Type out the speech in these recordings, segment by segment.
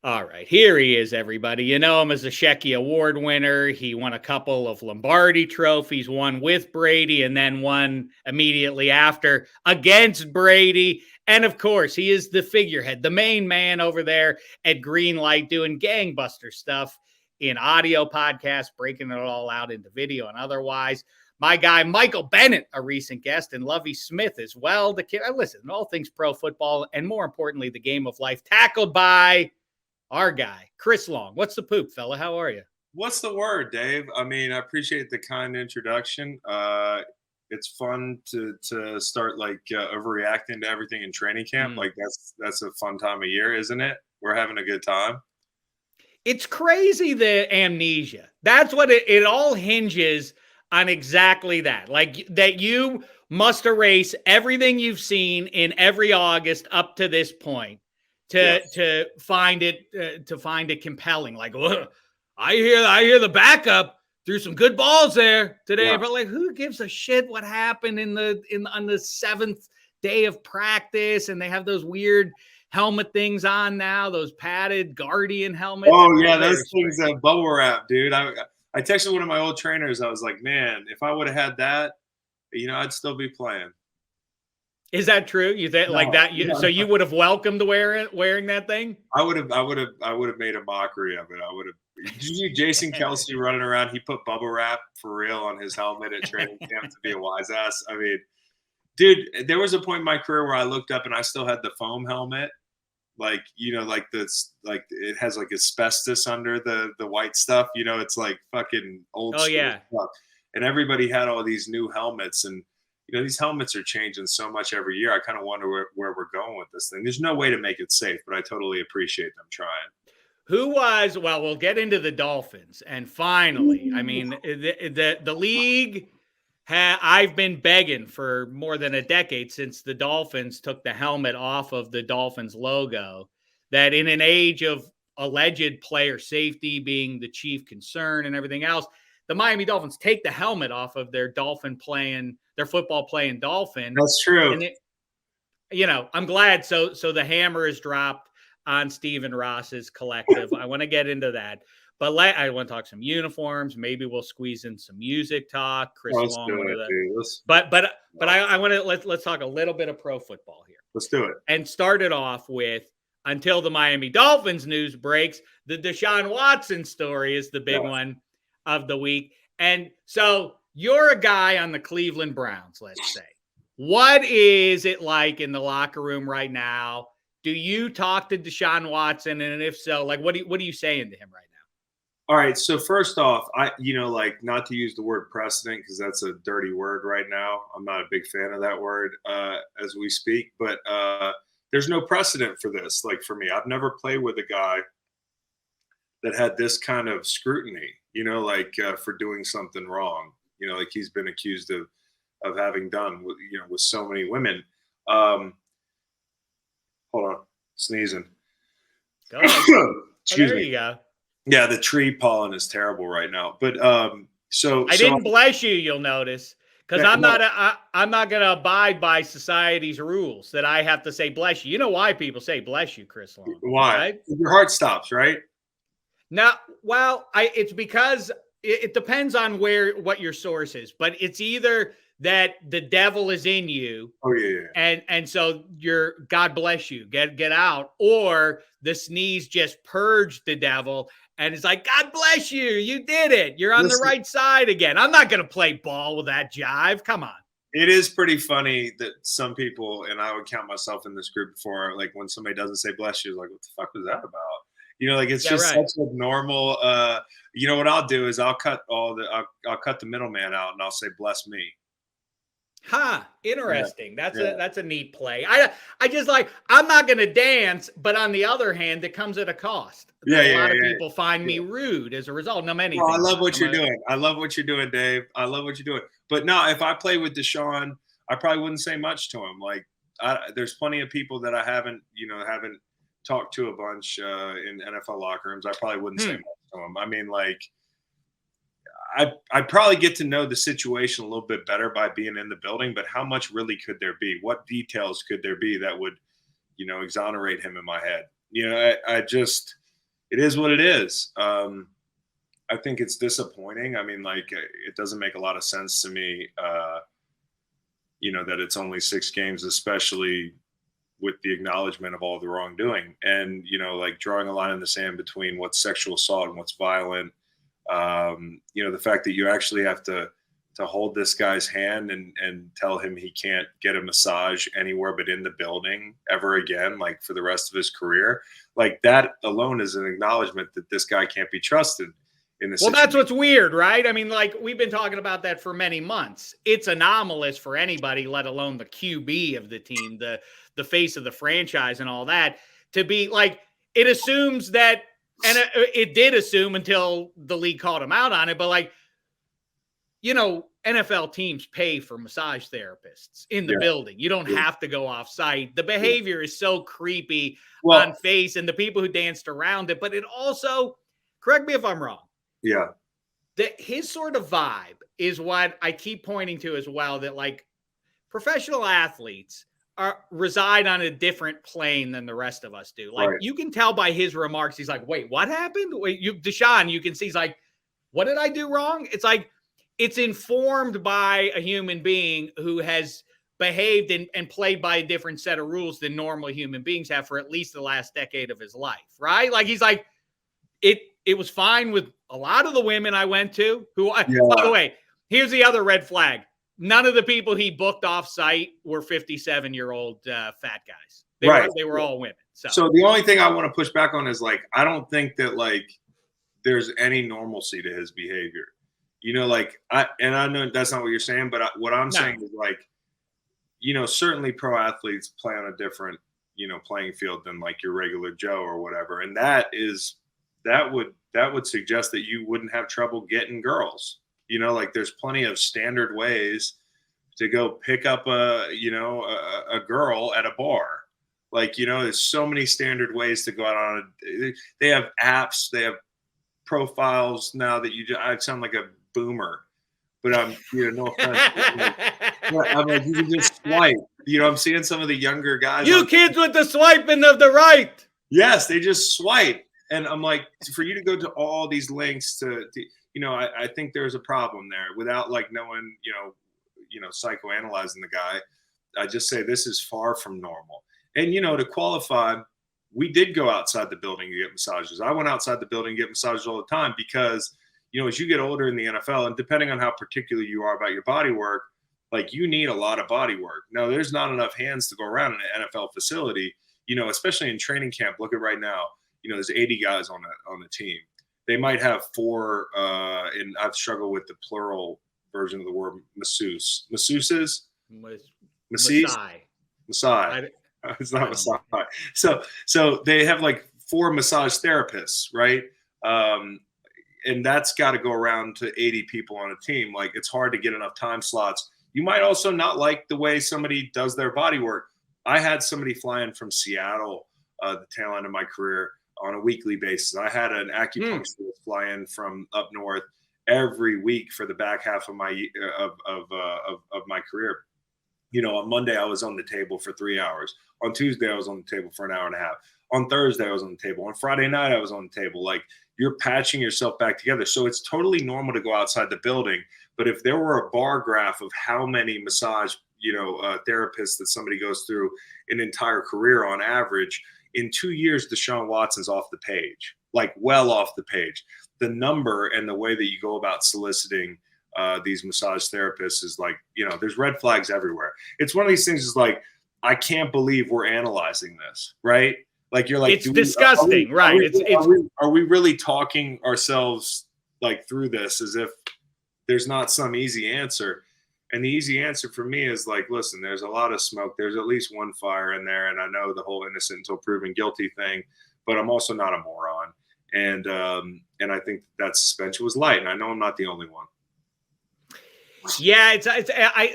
All right, here he is, everybody. You know him as a Shecky Award winner. He won a couple of Lombardi trophies, one with Brady and then one immediately after against Brady. And of course, he is the figurehead, the main man over there at Greenlight doing gangbuster stuff in audio podcasts, breaking it all out into video and otherwise. My guy, Michael Bennett, a recent guest, and Lovey Smith as well. The kid, listen, all things pro football and more importantly, the game of life, tackled by our guy, Chris Long. What's the poop, fella? How are you? What's the word, Dave? I mean, I appreciate the kind introduction. It's fun to start overreacting to everything in training camp. Like that's a fun time of year, isn't it? We're having a good time. It's crazy, the amnesia. That's what it all hinges on, exactly that. Like that you must erase everything you've seen in every August up to this point to find it compelling. Like, I hear the backup threw some good balls there today, but like, who gives a shit what happened on the seventh day of practice? And they have those weird helmet things on now, those padded Guardian helmets. Oh yeah, those things that bubble wrap, dude. I texted one of my old trainers. I was like, man, if I would have had that, I'd still be playing. Is that true? You think like that? So you would have welcomed wearing that thing? I would have made a mockery of it. I would have. Did you see Jason Kelsey running around? He put bubble wrap for real on his helmet at training camp to be a wise ass. I mean, dude, there was a point in my career where I looked up and I still had the foam helmet, like it has like asbestos under the white stuff. It's like fucking old. Oh yeah. Stuff. And everybody had all these new helmets and. These helmets are changing so much every year. I kind of wonder where we're going with this thing. There's no way to make it safe, but I totally appreciate them trying. Well, we'll get into the Dolphins. And finally, I mean, the league, I've been begging for more than a decade since the Dolphins took the helmet off of the Dolphins logo, that in an age of alleged player safety being the chief concern and everything else, the Miami Dolphins take the helmet off of their football playing Dolphin. That's true. And I'm glad. So the hammer is dropped on Stephen Ross's collective. I want to get into that, but I want to talk some uniforms. Maybe we'll squeeze in some music talk. Chris Long. But I want to let's talk a little bit of pro football here. Let's do it. And start it off with, until the Miami Dolphins news breaks, the Deshaun Watson story is the big one of the week. And so you're a guy on the Cleveland Browns, let's say. What is it like in the locker room right now? Do you talk to Deshaun Watson? And if so, like, what are you saying to him right now? All right. So first off, not to use the word precedent because that's a dirty word right now. I'm not a big fan of that word as we speak, but there's no precedent for this. Like for me, I've never played with a guy that had this kind of scrutiny, for doing something wrong. Like he's been accused of having done with so many women. Hold on, sneezing. Go ahead. Excuse me. There you go. Yeah, the tree pollen is terrible right now. But I didn't bless you. You'll notice because I'm not going to abide by society's rules that I have to say bless you. You know why people say bless you, Chris Long? Why? Right? Your heart stops, right? No, well, it's because it depends on what your source is, but it's either that the devil is in you. Oh yeah. And so God bless you, get out, or the sneeze just purged the devil and it's like, God bless you. You did it. You're on the right side again. I'm not going to play ball with that jive. Come on. It is pretty funny that some people, and I would count myself in this group before, like when somebody doesn't say bless you, like, what the fuck was that about? It's just such a normal. What I'll do is I'll cut the middleman out and I'll say bless me. Interesting. That's a neat play. I just I'm not going to dance, but on the other hand, it comes at a cost. A lot of people find me rude as a result. No, many. I love what you're doing. I love what you're doing, Dave. I love what you're doing. But no, if I play with Deshaun, I probably wouldn't say much to him. Like, there's plenty of people that I haven't talked to a bunch in NFL locker rooms. I probably wouldn't say much to him. I mean, like, I'd probably get to know the situation a little bit better by being in the building, but how much really could there be? What details could there be that would, exonerate him in my head? I just, it is what it is. I think it's disappointing. I mean, like, it doesn't make a lot of sense to me, that it's only 6 games, especially with the acknowledgement of all the wrongdoing, and like drawing a line in the sand between what's sexual assault and what's violent. The fact that you actually have to hold this guy's hand and tell him he can't get a massage anywhere but in the building ever again, like for the rest of his career, like that alone is an acknowledgement that this guy can't be trusted in this. Well, that's what's weird, right? I mean, like, we've been talking about that for many months. It's anomalous for anybody, let alone the QB of the team, the face of the franchise and all that, to be like, it assumes that, and it did assume until the league called him out on it, but like, NFL teams pay for massage therapists in the building. You don't have to go off site. The behavior is so creepy on face and the people who danced around it, but it also, correct me if I'm wrong. Yeah. That his sort of vibe is what I keep pointing to as well, that like professional athletes reside on a different plane than the rest of us do. Like you can tell by his remarks, he's like, wait, what happened? Wait, Deshaun, you can see he's like, what did I do wrong? It's like, it's informed by a human being who has behaved and played by a different set of rules than normal human beings have for at least the last decade of his life, right? Like, he's like, it was fine with a lot of the women I went to by the way, here's the other red flag. None of the people he booked off site were 57-year-old fat guys. They were all women. So the only thing I want to push back on is, like, I don't think that, like, there's any normalcy to his behavior. Like, I know that's not what you're saying, but what I'm saying is, like, certainly pro athletes play on a different, playing field than like your regular Joe or whatever. And that would suggest that you wouldn't have trouble getting girls. Like, there's plenty of standard ways to go pick up a girl at a bar. Like, there's so many standard ways to go out they have apps, they have profiles now that I sound like a boomer, but I'm, no offense. I'm like, you can just swipe. I'm seeing some of the younger guys. Kids with the swiping of the right. Yes, they just swipe. And I'm like, for you to go to all these links to I think there's a problem there without, like, knowing, psychoanalyzing the guy. I just say this is far from normal. And, to qualify, we did go outside the building to get massages. I went outside the building to get massages all the time because, as you get older in the NFL, and depending on how particular you are about your body work, like, you need a lot of body work. Now, there's not enough hands to go around in an NFL facility, especially in training camp. Look at right now, there's 80 guys on the team. They might have 4, and I've struggled with the plural version of the word masseuse. Masseuses? Massage. It's not massage. So they have like 4 massage therapists, right? And that's got to go around to 80 people on a team. Like, it's hard to get enough time slots. You might also not like the way somebody does their body work. I had somebody fly in from Seattle, the tail end of my career, on a weekly basis. I had an acupuncturist fly in from up north every week for the back half of my of my career. On Monday I was on the table for 3 hours. On Tuesday I was on the table for an hour and a half. On Thursday I was on the table. On Friday night I was on the table. Like, you're patching yourself back together. So it's totally normal to go outside the building. But if there were a bar graph of how many massage, therapists that somebody goes through an entire career on average, in 2 years, Deshaun Watson's off the page, like, well off the page. The number and the way that you go about soliciting these massage therapists is like, there's red flags everywhere. It's one of these things is like, I can't believe we're analyzing this, right? Like, you're like, it's disgusting, right? Are we really talking ourselves like through this as if there's not some easy answer? And the easy answer for me is like, listen, there's a lot of smoke. There's at least one fire in there. And I know the whole innocent until proven guilty thing, but I'm also not a moron. And I think that suspension was light. And I know I'm not the only one. Yeah,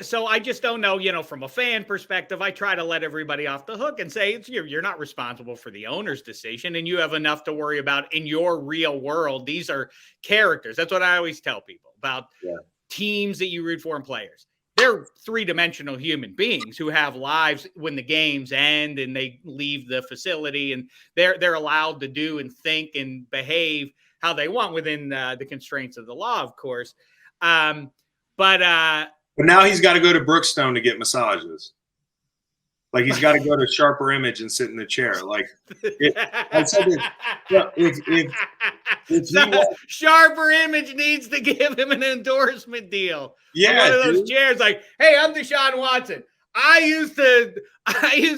so I just don't know, from a fan perspective, I try to let everybody off the hook and say you're not responsible for the owner's decision, and you have enough to worry about in your real world. These are characters. That's what I always tell people about teams that you root for and players. they're three-dimensional human beings who have lives when the games end and they leave the facility, and they're allowed to do and think and behave how they want within the constraints of the law, of course. But now he's got to go to Brookstone to get massages. Like he's got to go to Sharper Image and sit in the chair. Like Sharper Image needs to give him an endorsement deal. Yeah, one of those chairs. Like, hey, I'm Deshaun Watson. I used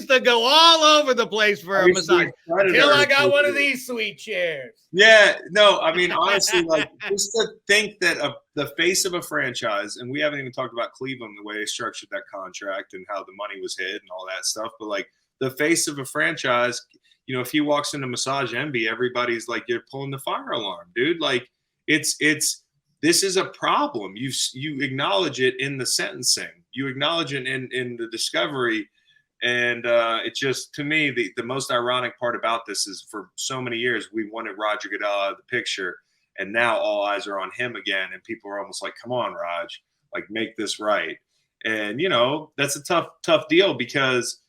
to go all over the place for a massage until I got one of these sweet chairs. Yeah, no, I mean, honestly, like just to think that the face of a franchise, and we haven't even talked about Cleveland, the way they structured that contract and how the money was hid and all that stuff. But like the face of a franchise, you know, if he walks into Massage Envy, everybody's like, you're pulling the fire alarm, dude. Like this is a problem. You acknowledge it in the sentencing. You acknowledge it in the discovery. And it's just, to me, the most ironic part about this is for so many years, we wanted Roger Goodell out of the picture. And now all eyes are on him again. And people are almost like, come on, Raj, like make this right. And, you know, that's a tough deal, because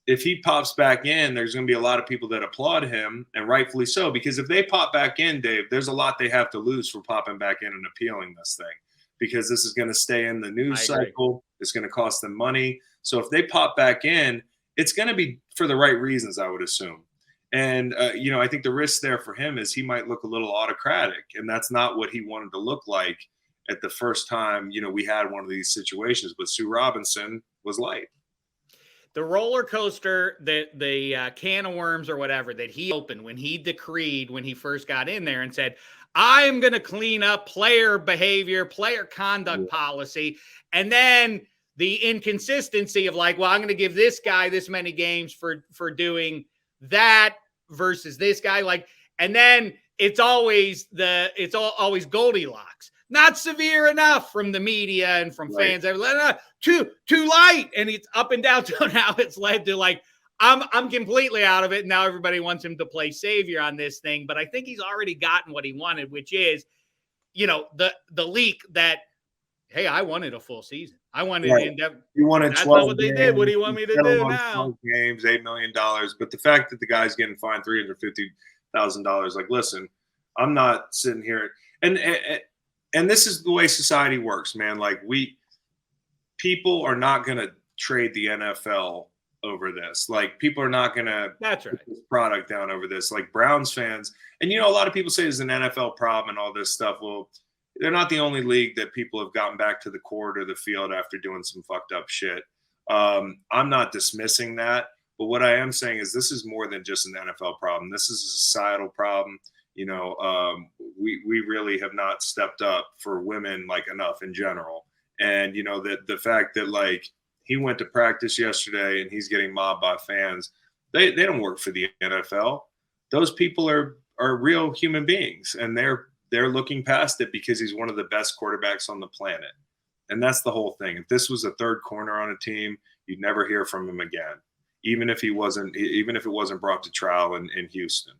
if he pops back in, there's going to be a lot of people that applaud him, and rightfully so, because if they pop back in, Dave, there's a lot they have to lose for popping back in and appealing this thing, because this is going to stay in the news cycle. It's going to cost them money. So if they pop back in, it's going to be for the right reasons, I would assume. And, you know, I think the risk there for him is he might look a little autocratic, and that's not what he wanted to look like at the first time, you know, we had one of these situations. But Sue Robinson was light. The roller coaster, the can of worms or whatever that he opened when he decreed, when he first got in there and said, I'm going to clean up player behavior, player conduct policy. And then the inconsistency of like, well, I'm going to give this guy this many games for doing that versus this guy. Like, and then it's always always Goldilocks. Not severe enough from the media and from fans. Too light, and it's up and down. So now it's led to like I'm completely out of it. And now everybody wants him to play savior on this thing. But I think he's already gotten what he wanted, which is, you know, the leak that, hey, I wanted a full season. I wanted in-depth. You wanted That's 12 not what they games, did. What do you want me to do now? Games, $8 million. But the fact that the guy's getting fined $350,000, like, listen, I'm not sitting here and this is the way society works, man. Like people are not going to trade the NFL over this. Like people are not going to put this product down over this. Like Browns fans, and you know, a lot of people say it's an NFL problem and all this stuff. Well, they're not the only league that people have gotten back to the court or the field after doing some fucked up shit. I'm not dismissing that, but what I am saying is this is more than just an NFL problem. This is a societal problem. You know, we really have not stepped up for women like enough in general. And, you know, that the fact that like he went to practice yesterday and he's getting mobbed by fans, they don't work for the NFL. Those people are real human beings, and they're looking past it because he's one of the best quarterbacks on the planet. And that's the whole thing. If this was a third corner on a team, you'd never hear from him again, even if it wasn't brought to trial in Houston.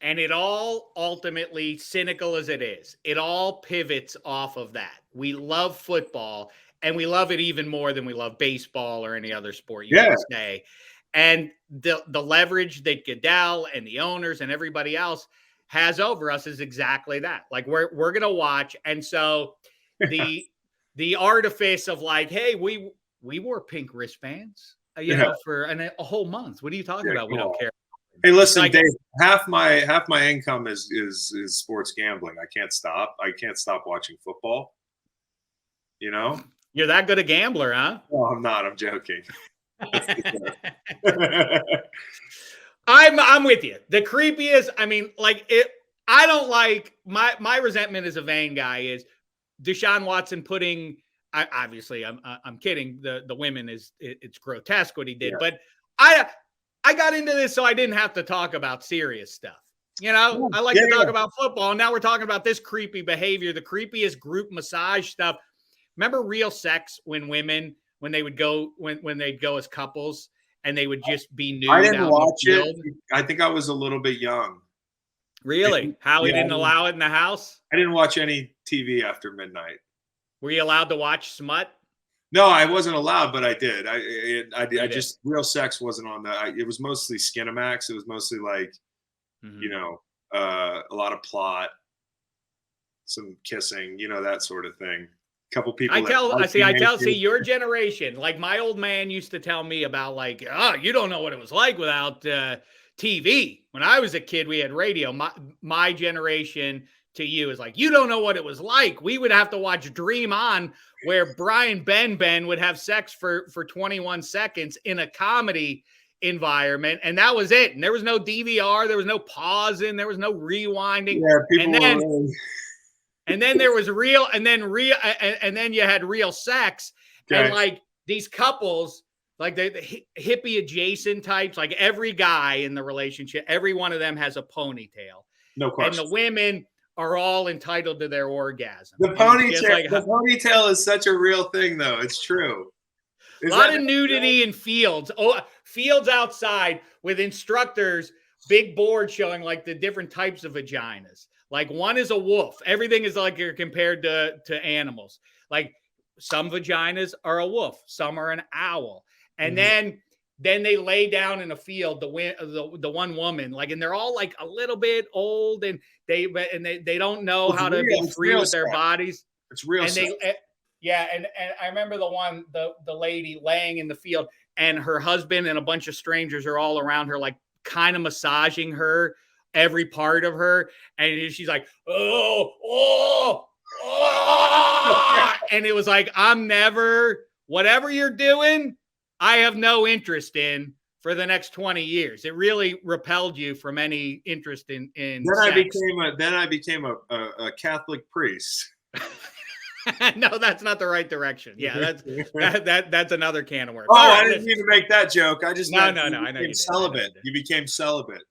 And it all, ultimately, cynical as it is, it all pivots off of that. We love football, and we love it even more than we love baseball or any other sport you can say. And the leverage that Goodell and the owners and everybody else has over us is exactly that. Like we're going to watch. And so the artifice of like, hey, we wore pink wristbands, you know, for a whole month. What are you talking about? We don't care. Hey, listen, like, Dave. Half my income is sports gambling. I can't stop watching football. You know, you're that good a gambler, huh? No, I'm not. I'm joking. I'm with you. The creepiest. I mean, like it. I don't like my resentment as a vain guy is Deshaun Watson putting. Obviously, I'm kidding. The women it's grotesque what he did, but I got into this so I didn't have to talk about serious stuff. You know, I like to talk about football. And now we're talking about this creepy behavior, the creepiest group massage stuff. Remember Real Sex when they would go when they'd go as couples and they would just be nude? I didn't watch it. I think I was a little bit young. Really? Howie didn't allow it in the house? I didn't watch any TV after midnight. Were you allowed to watch smut? No, I wasn't allowed, but I did. I did. just real sex wasn't on that. It was mostly Skinamax. It was mostly like, you know, a lot of plot, some kissing, you know, that sort of thing. A couple people. See your generation, like my old man used to tell me about like, oh, you don't know what it was like without TV. When I was a kid, we had radio. My generation to you is like, you don't know what it was like. We would have to watch Dream On, where Brian Ben would have sex for 21 seconds in a comedy environment, and that was it. And there was no DVR, there was no pausing, there was no rewinding. Yeah, and then there was and then you had real sex. Okay. And like these couples, like the hippie adjacent types, like every guy in the relationship, every one of them has a ponytail. No question. And the women are all entitled to their orgasm. The ponytail is such a real thing, though. It's true. A lot of nudity in fields. Oh, fields outside with instructors, big board showing like the different types of vaginas. Like one is a wolf. Everything is like you're compared to animals. Like some vaginas are a wolf, some are an owl. And then they lay down in a field, the one woman, like, and they're all like a little bit old, and they don't know how to be free with their bodies. It's real. And I remember the lady laying in the field, and her husband and a bunch of strangers are all around her, like kind of massaging her, every part of her, and she's like, oh, and it was like, whatever you're doing, I have no interest in for the next 20 years. It really repelled you from any interest in then sex. I became a Catholic priest. No, that's not the right direction. Yeah, that's another can of worms. Oh, I didn't mean to make that joke. I just no. I know you celibate. You became celibate.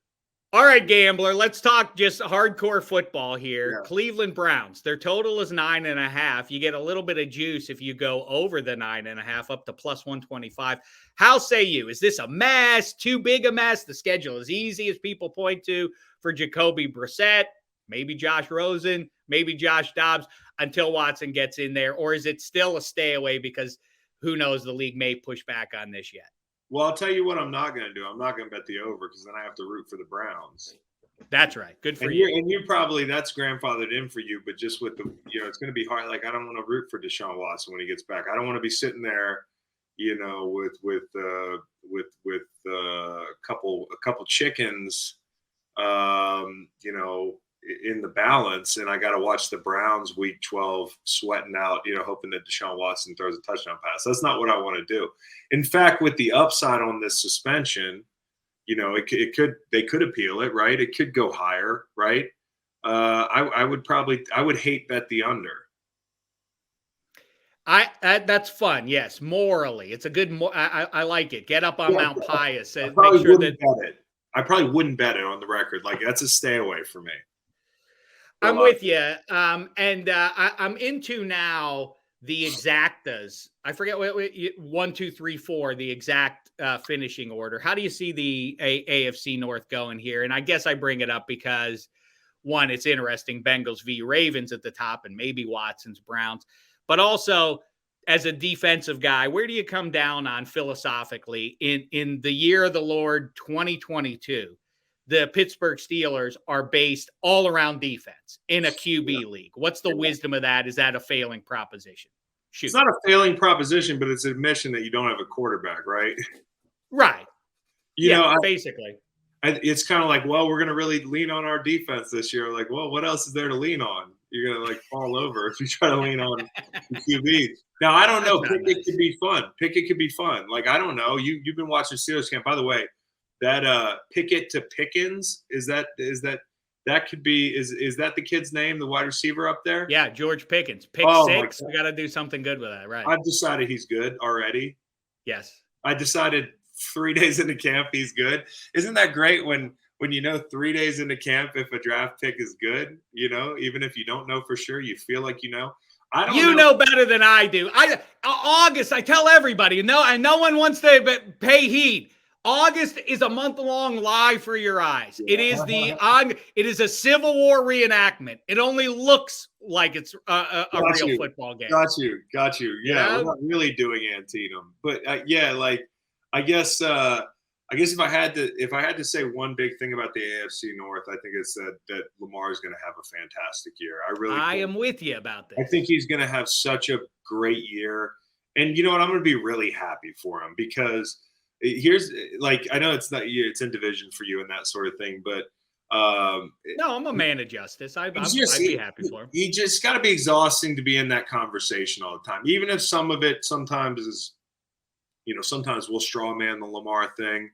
All right, gambler. Let's talk just hardcore football here. Yeah. Cleveland Browns. Their total is 9.5. You get a little bit of juice if you go over the 9.5, up to plus 125. How say you? Is this a mess? Too big a mess? The schedule is easy, as people point to, for Jacoby Brissett, maybe Josh Rosen, maybe Josh Dobbs, until Watson gets in there? Or is it still a stay away because who knows, the league may push back on this yet? Well, I'll tell you what I'm not going to do. I'm not going to bet the over, because then I have to root for the Browns. That's right. Good for you. And you probably, that's grandfathered in for you, but just with the, it's going to be hard. Like, I don't want to root for Deshaun Watson when he gets back. I don't want to be sitting there, with a couple chickens, in the balance, and I got to watch the Browns week 12 sweating out, hoping that Deshaun Watson throws a touchdown pass. That's not what I want to do. In fact, with the upside on this suspension, they could appeal it, right? It could go higher, right? I would hate bet the under. That's fun. Yes. Morally, it's a good, I like it. Get up on Mount Pius and make sure that I probably wouldn't bet it on the record. Like, that's a stay away for me. I'm with you. I'm into now the exactas. I forget what 1, 2, 3, 4, the exact finishing order. How do you see the AFC North going here? And I guess I bring it up because, one, it's interesting. Bengals v. Ravens at the top, and maybe Watson's Browns. But also, as a defensive guy, where do you come down on philosophically in the year of the Lord 2022? The Pittsburgh Steelers are based all around defense in a QB league. What's the wisdom of that? Is that a failing proposition? Shoot. It's not a failing proposition, but it's an admission that you don't have a quarterback, right? Right. Basically. It's kind of like, well, we're going to really lean on our defense this year. Like, well, what else is there to lean on? You're going to fall over if you try to lean on the QB. Now, I don't know. Pickett could be fun. Pickett could be fun. Like, I don't know. You've been watching Steelers camp. By the way, that Pickett to Pickens, is that the kid's name, the wide receiver up there? Yeah, George Pickens. Pick 6. We got to do something good with that, right? I've decided he's good already. Yes. I decided 3 days into camp he's good. Isn't that great when 3 days into camp, if a draft pick is good, even if you don't know for sure, you feel like I don't know better than I do. August, I tell everybody, and no one wants to pay heed. August is a month-long lie for your eyes. Yeah. It is a Civil War reenactment. It only looks like it's a real football game. Got you. Yeah, we're not really doing Antietam, but yeah, like I guess if I had to say one big thing about the AFC North, I think it's that Lamar is going to have a fantastic year. I am with you about this. I think he's going to have such a great year, and you know what? I'm going to be really happy for him because here's like I know it's in division for you and that sort of thing, but no, I'm a man of justice. I'd be happy for him. He just got to be exhausting to be in that conversation all the time, even if some of it sometimes is, sometimes we'll straw man the Lamar thing.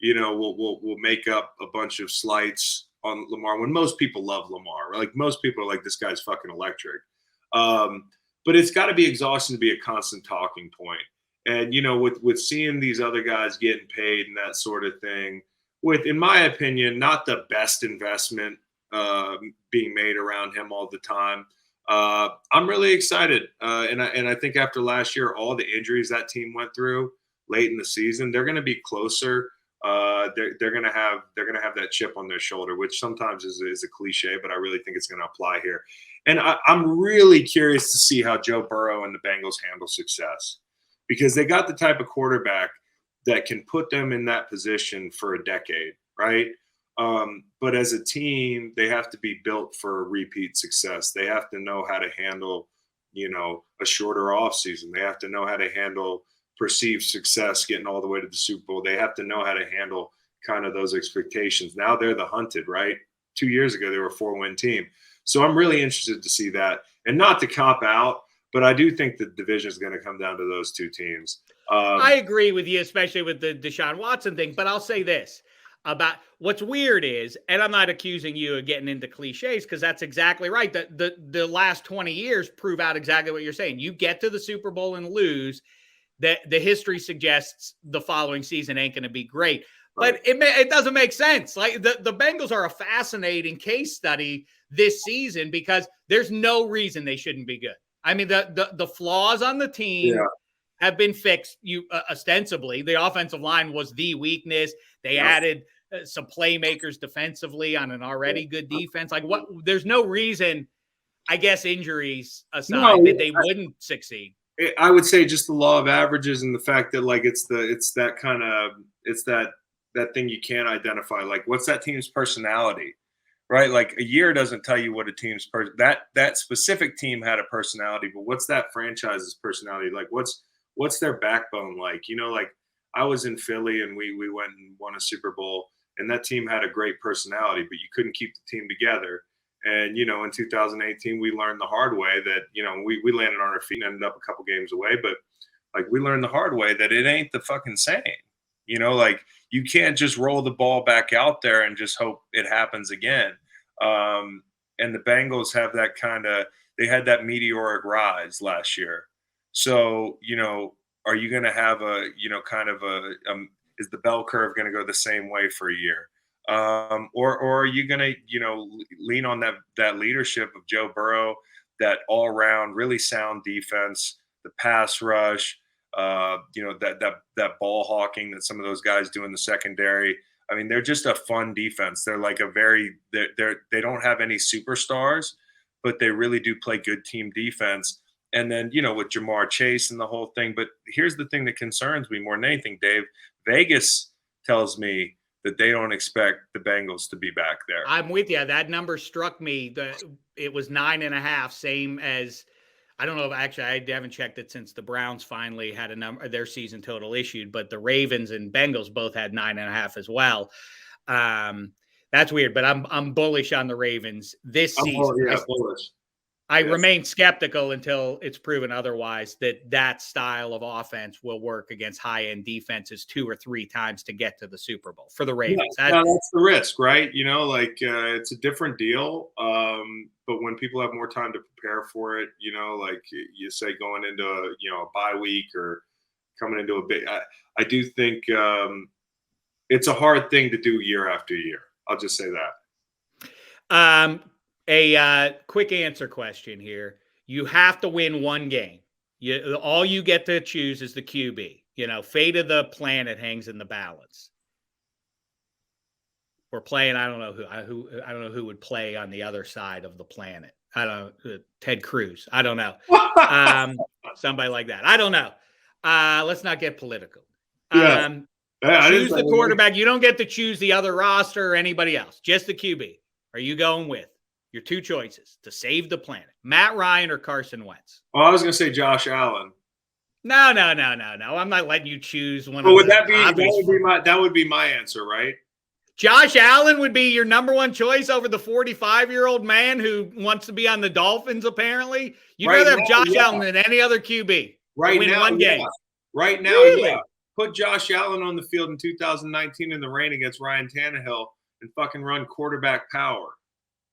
We'll make up a bunch of slights on Lamar when most people love Lamar. Like most people are like, this guy's fucking electric. But it's got to be exhausting to be a constant talking point. And, with seeing these other guys getting paid and that sort of thing, with, in my opinion, not the best investment being made around him all the time. I'm really excited. And I think after last year, all the injuries that team went through late in the season, they're going to be closer. They're going to have that chip on their shoulder, which sometimes is a cliche, but I really think it's going to apply here. And I'm really curious to see how Joe Burrow and the Bengals handle success, because they got the type of quarterback that can put them in that position for a decade, right? But as a team, they have to be built for repeat success. They have to know how to handle, a shorter offseason. They have to know how to handle perceived success getting all the way to the Super Bowl. They have to know how to handle kind of those expectations. Now they're the hunted, right? 2 years ago, they were a 4-win team. So I'm really interested to see that. And not to cop out, but I do think the division is going to come down to those two teams. I agree with you, especially with the Deshaun Watson thing. But I'll say this about what's weird is, and I'm not accusing you of getting into cliches because that's exactly right. The last 20 years prove out exactly what you're saying. You get to the Super Bowl and lose, the history suggests the following season ain't going to be great. But it doesn't make sense. Like the Bengals are a fascinating case study this season because there's no reason they shouldn't be good. I mean, the flaws on the team have been fixed. Ostensibly, the offensive line was the weakness. They added some playmakers defensively on an already good defense. Like there's no reason, I guess, injuries aside, that they wouldn't succeed. I would say just the law of averages and the fact that like it's that thing you can't identify. Like, what's that team's personality? Right, like a year doesn't tell you what a team's that specific team had a personality, but what's that franchise's personality? Like, what's their backbone like? Like I was in Philly and we went and won a Super Bowl, and that team had a great personality, but you couldn't keep the team together. And in 2018, we learned the hard way that we landed on our feet and ended up a couple games away, but like we learned the hard way that it ain't the fucking same. Like you can't just roll the ball back out there and just hope it happens again. And the Bengals have that they had that meteoric rise last year. So, are you going to have is the bell curve going to go the same way for a year? Or are you going to, lean on that leadership of Joe Burrow, that all around really sound defense, the pass rush, that ball hawking that some of those guys do in the secondary. I mean, they're just a fun defense. They're like they don't have any superstars, but they really do play good team defense. And then, with Jamar Chase and the whole thing. But here's the thing that concerns me more than anything, Dave. Vegas tells me that they don't expect the Bengals to be back there. I'm with you. That number struck me. It was 9.5, same as, I don't know if actually I haven't checked it since the Browns finally had their season total issued, but the Ravens and Bengals both had 9.5 as well. That's weird, but I'm bullish on the Ravens this season. Bullish. I remain skeptical until it's proven otherwise that style of offense will work against high-end defenses 2 or 3 times to get to the Super Bowl for the Ravens. Yeah, that's the risk, right? It's a different deal. But when people have more time to prepare for it, like you say, going into a bye week or coming into a big, I do think it's a hard thing to do year after year. I'll just say that. A quick answer question here. You have to win one game. All you get to choose is the QB. Fate of the planet hangs in the balance. We're playing. I don't know who would play on the other side of the planet. I don't know. Ted Cruz. I don't know. Somebody like that. I don't know. Let's not get political. Choose the quarterback. You don't get to choose the other roster or anybody else. Just the QB. Are you going with your two choices to save the planet? Matt Ryan or Carson Wentz? Oh, I was going to say Josh Allen. No. I'm not letting you choose one. But would that would be my answer, right? Josh Allen would be your number one choice over the 45-year-old man who wants to be on the Dolphins, apparently? You'd rather have Josh Allen than any other QB. Right now, one game. Right now, yeah. Put Josh Allen on the field in 2019 in the rain against Ryan Tannehill and fucking run quarterback power.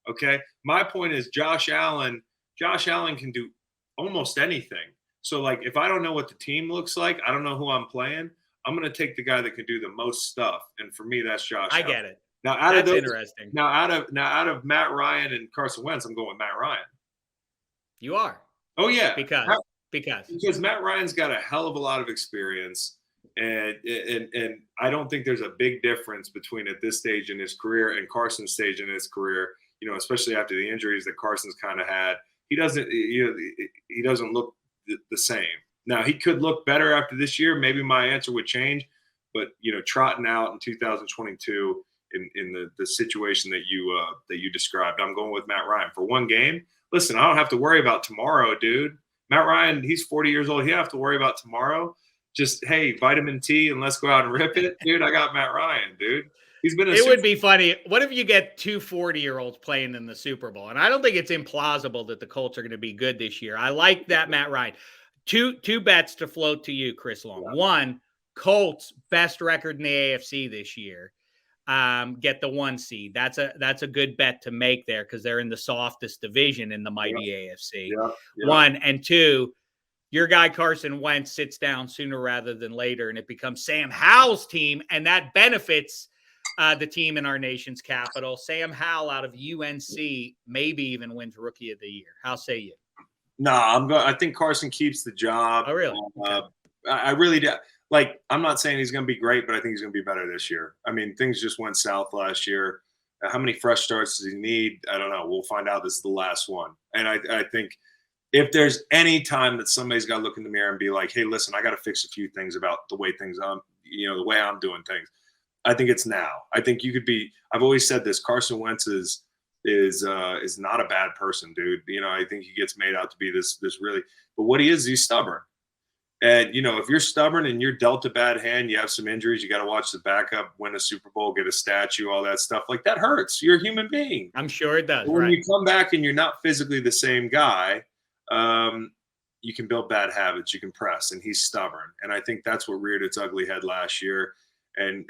Okay? My point is Josh Allen can do almost anything. So, like, if I don't know what the team looks like, I don't know who I'm playing, I'm going to take the guy that can do the most stuff. And for me, that's Josh Allen. I get it. Now, that's interesting. Now, out of Matt Ryan and Carson Wentz, I'm going with Matt Ryan. You are? Oh, yeah. Because Matt Ryan's got a hell of a lot of experience. And I don't think there's a big difference between at this stage in his career and Carson's stage in his career, especially after the injuries that Carson's kind of had. He doesn't look the same. Now, he could look better after this year. Maybe my answer would change. But, trotting out in 2022 in the situation that you described, I'm going with Matt Ryan. For one game, listen, I don't have to worry about tomorrow, dude. Matt Ryan, he's 40 years old. He don't have to worry about tomorrow. Just, hey, vitamin T and let's go out and rip it. Dude, I got Matt Ryan, dude. It would be funny. What if you get two 40-year-olds playing in the Super Bowl? And I don't think it's implausible that the Colts are going to be good this year. I like that, Matt Ryan. Two bets to float to you, Chris Long. Yeah. One, Colts best record in the AFC this year. Get the 1 seed. That's a good bet to make there because they're in the softest division in the mighty AFC. Yeah. 1 and 2, your guy Carson Wentz sits down sooner rather than later, and it becomes Sam Howell's team, and that benefits the team in our nation's capital. Sam Howell out of UNC maybe even wins Rookie of the Year. How say you? No, I think Carson keeps the job. Oh, really? I really do. Like, I'm not saying he's going to be great, but I think he's going to be better this year. I mean, things just went south last year. How many fresh starts does he need? I don't know. We'll find out. This is the last one. And I think if there's any time that somebody's got to look in the mirror and be like, hey, listen, I got to fix a few things about the way things the way I'm doing things. I think it's now. I think you could be. I've always said this. Carson Wentz is not a bad person, dude. I think he gets made out to be this really, but what he is, he's stubborn. And, if you're stubborn and you're dealt a bad hand, you have some injuries, you got to watch the backup, win a Super Bowl, get a statue, all that stuff. Like, that hurts. You're a human being. I'm sure it does. When you come back and you're not physically the same guy, you can build bad habits. You can press, and he's stubborn. And I think that's what reared its ugly head last year. And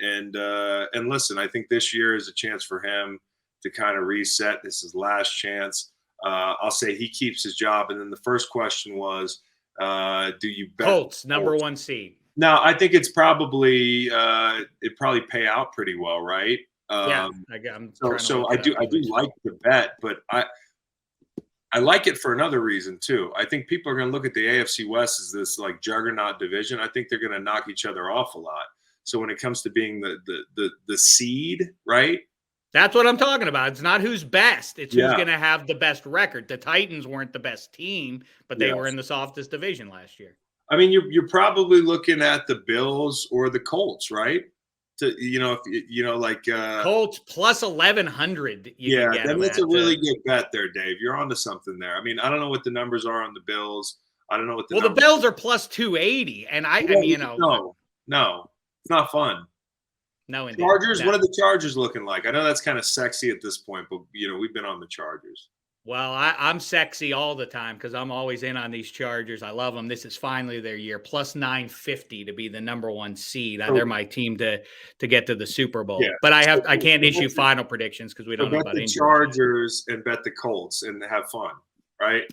listen, I think this year is a chance for him to kind of reset. This is his last chance. I'll say he keeps his job. And then the first question was, do you bet Colts number 1 seed? No, I think it's probably it probably pay out pretty well, right? Yeah. So I do like the bet, but I like it for another reason too. I think people are going to look at the AFC West as this like juggernaut division. I think they're going to knock each other off a lot. So when it comes to being the seed, right? That's what I'm talking about. It's not who's best. It's who's going to have the best record. The Titans weren't the best team, but they were in the softest division last year. I mean, you're probably looking at the Bills or the Colts, right? Colts plus 1,100. Then that's a really good bet there, Dave. You're onto something there. I mean, I don't know what the numbers are on the Bills. I don't know what the Bills are plus 280, and no, it's not fun. No, indeed. Chargers. No. What are the Chargers looking like? I know that's kind of sexy at this point, but we've been on the Chargers. Well, I'm sexy all the time because I'm always in on these Chargers. I love them. This is finally their year. Plus 950 to be the number 1 seed. They're my team to get to the Super Bowl. Yeah. But I can't issue final predictions because we don't know about injuries. Bet the Chargers and bet the Colts and have fun, right?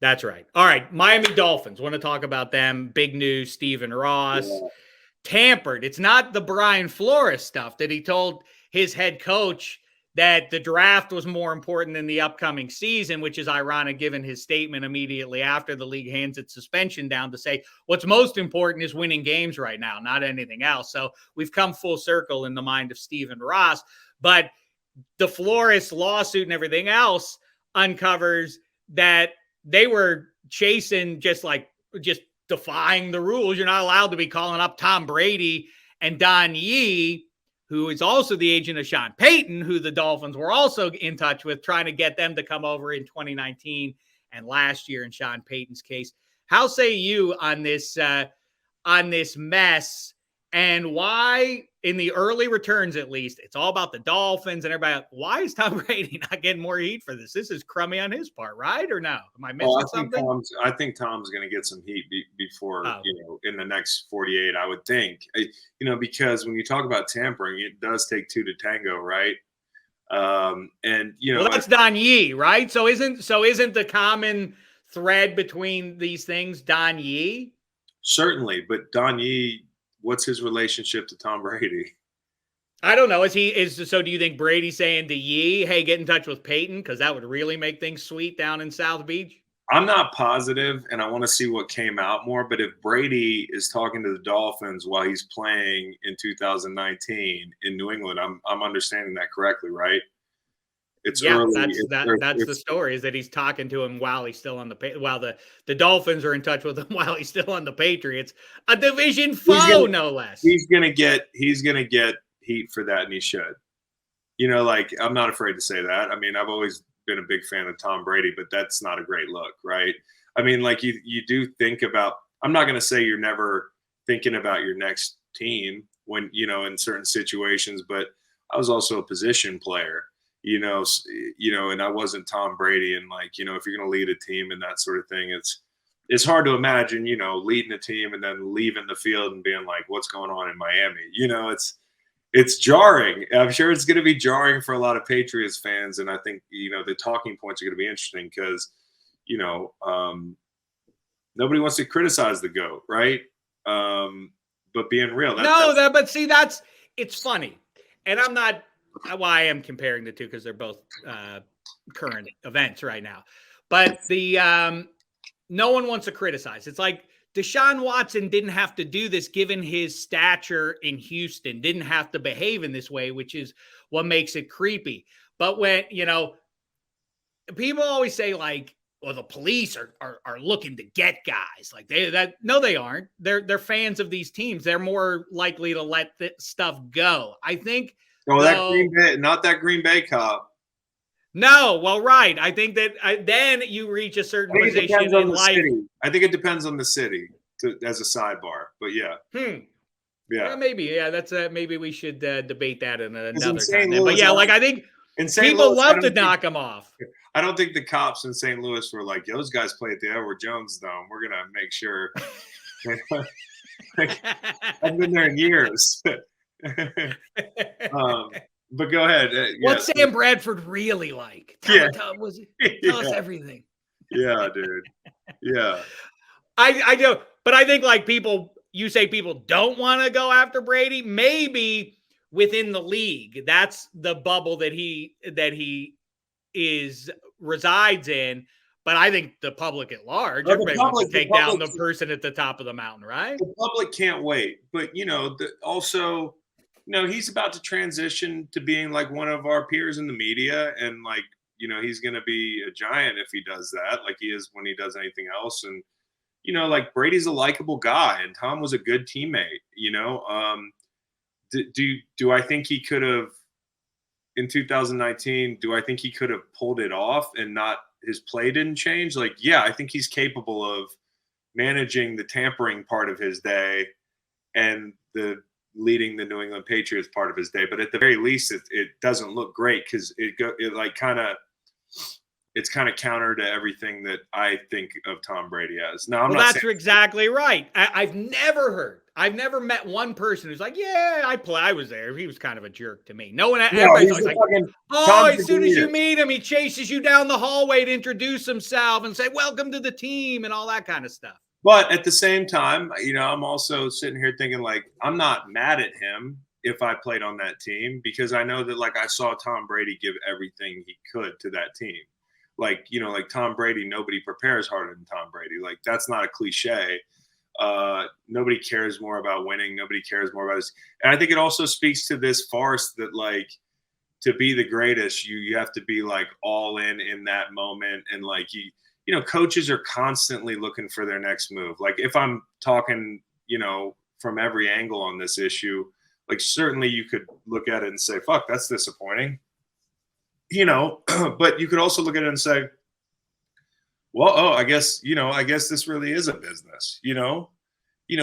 That's right. All right, Miami Dolphins. Want to talk about them? Big news. Stephen Ross. Yeah. Tampered. It's not the Brian Flores stuff that he told his head coach that the draft was more important than the upcoming season, which is ironic given his statement immediately after the league hands its suspension down to say what's most important is winning games right now, not anything else. So we've come full circle in the mind of Stephen Ross. But the Flores lawsuit and everything else uncovers that they were chasing just defying the rules. You're not allowed to be calling up Tom Brady and Don Yee, who is also the agent of Sean Payton, who the Dolphins were also in touch with, trying to get them to come over in 2019 and last year in Sean Payton's case. How say you on this mess, and why, in the early returns at least, it's all about the Dolphins and everybody. Why is Tom Brady not getting more heat for this? This is crummy on his part, right? Or no? Am I missing something? I think Tom's going to get some heat before, in the next 48, I would think. Because when you talk about tampering, it does take two to tango, right? That's Don Yee, right? So isn't the common thread between these things Don Yee? Certainly, but Don Yee, what's his relationship to Tom Brady? I don't know. So do you think Brady's saying to Yee, hey, get in touch with Peyton? Because that would really make things sweet down in South Beach? I'm not positive, and I want to see what came out more. But if Brady is talking to the Dolphins while he's playing in 2019 in New England, I'm understanding that correctly, right? It's early. That's the story, is that he's talking to him while he's still on while the Dolphins are in touch with him while he's still on the Patriots, a division foe, no less. He's gonna get heat for that, and he should. I'm not afraid to say that. I mean, I've always been a big fan of Tom Brady, but that's not a great look, right? I mean, you do think about. I'm not gonna say you're never thinking about your next team when in certain situations, but I was also a position player. And I wasn't Tom Brady. And if you're going to lead a team and that sort of thing, it's hard to imagine, leading a team and then leaving the field and being like, what's going on in Miami? It's jarring. I'm sure it's going to be jarring for a lot of Patriots fans. And I think, the talking points are going to be interesting because, nobody wants to criticize the GOAT, right? But being real. It's funny. And I'm not. I am comparing the two because they're both current events right now. But no one wants to criticize. It's like Deshaun Watson didn't have to do this given his stature in Houston, didn't have to behave in this way, which is what makes it creepy. But when, people always say the police are looking to get guys they aren't. They're fans of these teams. They're more likely to let stuff go. I think. Not that Green Bay cop. No, well, right. I think that then you reach a certain position in life. I think it depends on the city, as a sidebar. But yeah, yeah, maybe. Yeah, that's maybe we should debate that in another time. But yeah, I think people love to knock them off. I don't think the cops in St. Louis were like, those guys play at the Edward Jones Dome. We're gonna make sure. I've been there in years. But go ahead. What's Sam Bradford really like? Tell us everything. Yeah, dude. Yeah. I do, but I think you say people don't want to go after Brady. Maybe within the league, that's the bubble that he resides in. But I think the public at large, everybody wants to take down the person at the top of the mountain, right? The public can't wait. But also. He's about to transition to being one of our peers in the media. And he's going to be a giant if he does that, like he is when he does anything else. And, Brady's a likable guy and Tom was a good teammate, do I think he could have in 2019, do I think he could have pulled it off and his play didn't change? Yeah, I think he's capable of managing the tampering part of his day and leading the New England Patriots part of his day, but at the very least, it doesn't look great because it's kind of counter to everything that I think of Tom Brady as. Now, that's exactly right. I've never met one person who's like, yeah, I was there. He was kind of a jerk to me. No one. Everybody's as soon as you meet him, he chases you down the hallway to introduce himself and say, welcome to the team and all that kind of stuff. But at the same time, I'm also sitting here thinking I'm not mad at him if I played on that team, because I know that like I saw Tom Brady give everything he could to that team. Like, you know, like Tom Brady, nobody prepares harder than Tom Brady. Like that's not a cliche. Nobody cares more about winning. Nobody cares more about this. And I think it also speaks to this farce that like to be the greatest, you have to be like all in that moment. And like you know, coaches are constantly looking for their next move. Like if I'm talking, you know, from every angle on this issue, like certainly you could look at it and say, fuck, that's disappointing, you know, but you could also look at it and say, well, oh, I guess this really is a business, you know,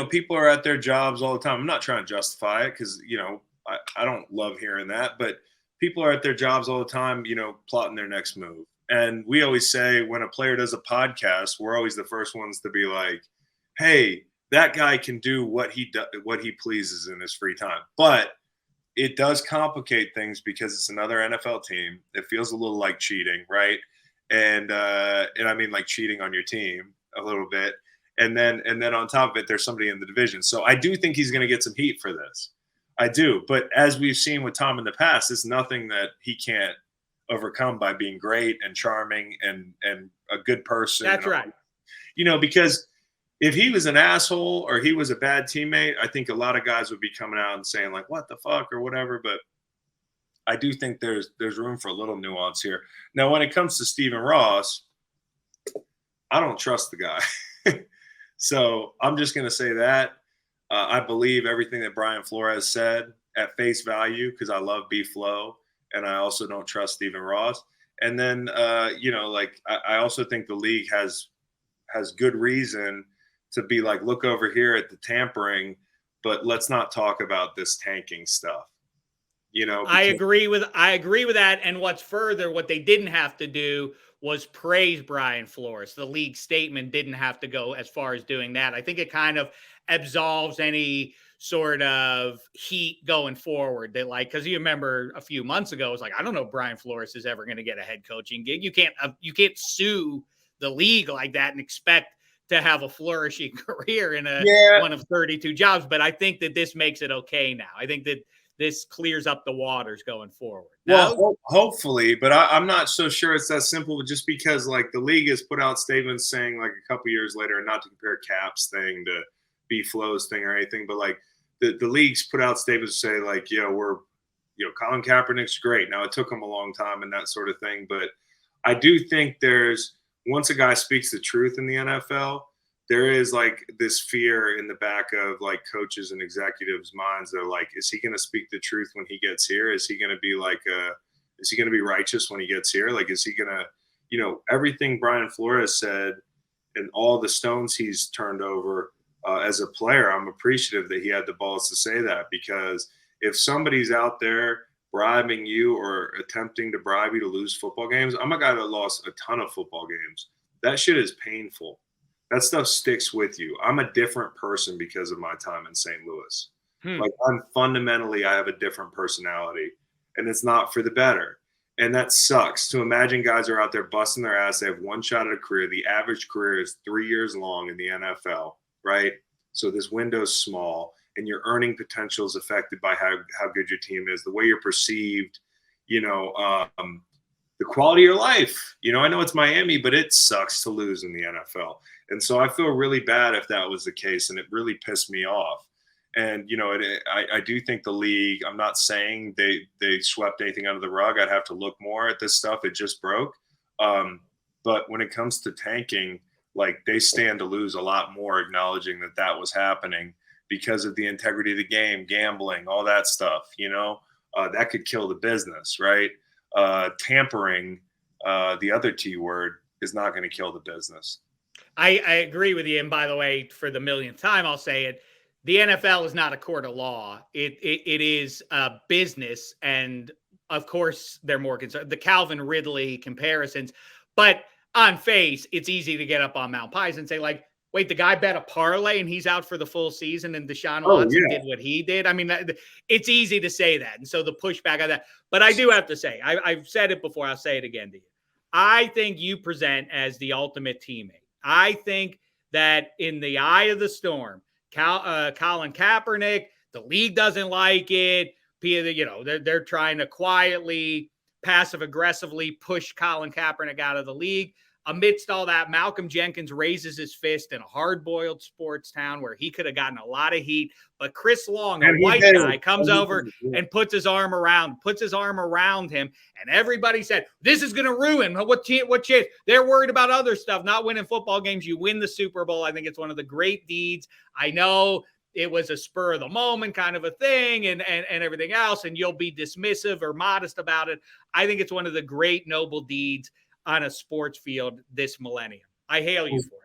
people are at their jobs all the time. I'm not trying to justify it because, you know, I don't love hearing that, but people are at their jobs all the time, you know, plotting their next move. And we always say when a player does a podcast, we're always the first ones to be like, hey, that guy can do what he pleases in his free time. But it does complicate things because it's another NFL team. It feels a little like cheating, right? And I mean like cheating on your team a little bit. And then on top of it, there's somebody in the division. So I do think he's going to get some heat for this. I do. But as we've seen with Tom in the past, it's nothing that he can't overcome by being great and charming and a good person. That's right. You know, because if he was an asshole or he was a bad teammate, I think a lot of guys would be coming out and saying like, what the fuck or whatever. But I do think there's room for a little nuance here. Now, when it comes to Stephen Ross, I don't trust the guy. So I'm just going to say that. I believe everything that Brian Flores said at face value because I love B-Flow, and I also don't trust Stephen Ross. And then, you know, like I also think the league has good reason to be like, look over here at the tampering, but let's not talk about this tanking stuff. You know, I agree with that. And what's further, what they didn't have to do was praise Brian Flores. The league statement didn't have to go as far as doing that. I think it kind of absolves any sort of heat going forward that like, cause you remember a few months ago, it was like, I don't know if Brian Flores is ever going to get a head coaching gig. You can't sue the league like that and expect to have a flourishing career in one of 32 jobs. But I think that this makes it okay now. I think that this clears up the waters going forward. No? Well, hopefully, but I'm not so sure it's that simple. Just because like the league has put out statements saying like a couple years later, and not to compare Cap's thing to B-Flow's thing or anything, but like the league's put out statements to say like, Colin Kaepernick's great. Now it took him a long time and that sort of thing, but I do think once a guy speaks the truth in the NFL, there is like this fear in the back of like coaches and executives' minds. They're like, is he going to speak the truth when he gets here? Is he going to be like, is he going to be righteous when he gets here? Like, is he going to, everything Brian Flores said and all the stones he's turned over as a player, I'm appreciative that he had the balls to say that, because if somebody's out there bribing you or attempting to bribe you to lose football games, I'm a guy that lost a ton of football games. That shit is painful. That stuff sticks with you. I'm a different person because of my time in St. Louis. Like I have a different personality, and it's not for the better. And that sucks to imagine guys are out there busting their ass. They have one shot at a career. The average career is 3 years long in the NFL, right? So this window's small, and your earning potential is affected by how good your team is, the way you're perceived, the quality of your life. I know it's Miami, but it sucks to lose in the NFL. And so I feel really bad if that was the case, and it really pissed me off. And, I do think the league, I'm not saying they swept anything under the rug. I'd have to look more at this stuff. It just broke. But when it comes to tanking, like they stand to lose a lot more acknowledging that was happening because of the integrity of the game, gambling, all that stuff, that could kill the business, right? Tampering, the other T word, is not going to kill the business. I agree with you. And by the way, for the millionth time, I'll say it. The NFL is not a court of law. It is a business. And of course, they're more concerned. The Calvin Ridley comparisons. But on face, it's easy to get up on Mount Pies and say, like, wait, the guy bet a parlay and he's out for the full season and Deshaun Watson did what he did. I mean, it's easy to say that. And so the pushback on that. But I do have to say, I've said it before. I'll say it again to you. I think you present as the ultimate teammate. I think that in the eye of the storm, Colin Kaepernick, The league doesn't like it. You know, they're trying to quietly, passive aggressively push Colin Kaepernick out of the league. Amidst all that, Malcolm Jenkins raises his fist in a hard-boiled sports town where he could have gotten a lot of heat. But Chris Long, a white guy, comes over and puts his arm around him. And everybody said, this is going to ruin what chance? They're worried about other stuff, not winning football games. You win the Super Bowl. I think it's one of the great deeds. I know it was a spur of the moment kind of a thing and everything else, and you'll be dismissive or modest about it. I think it's one of the great noble deeds on a sports field this millennium. I hail you for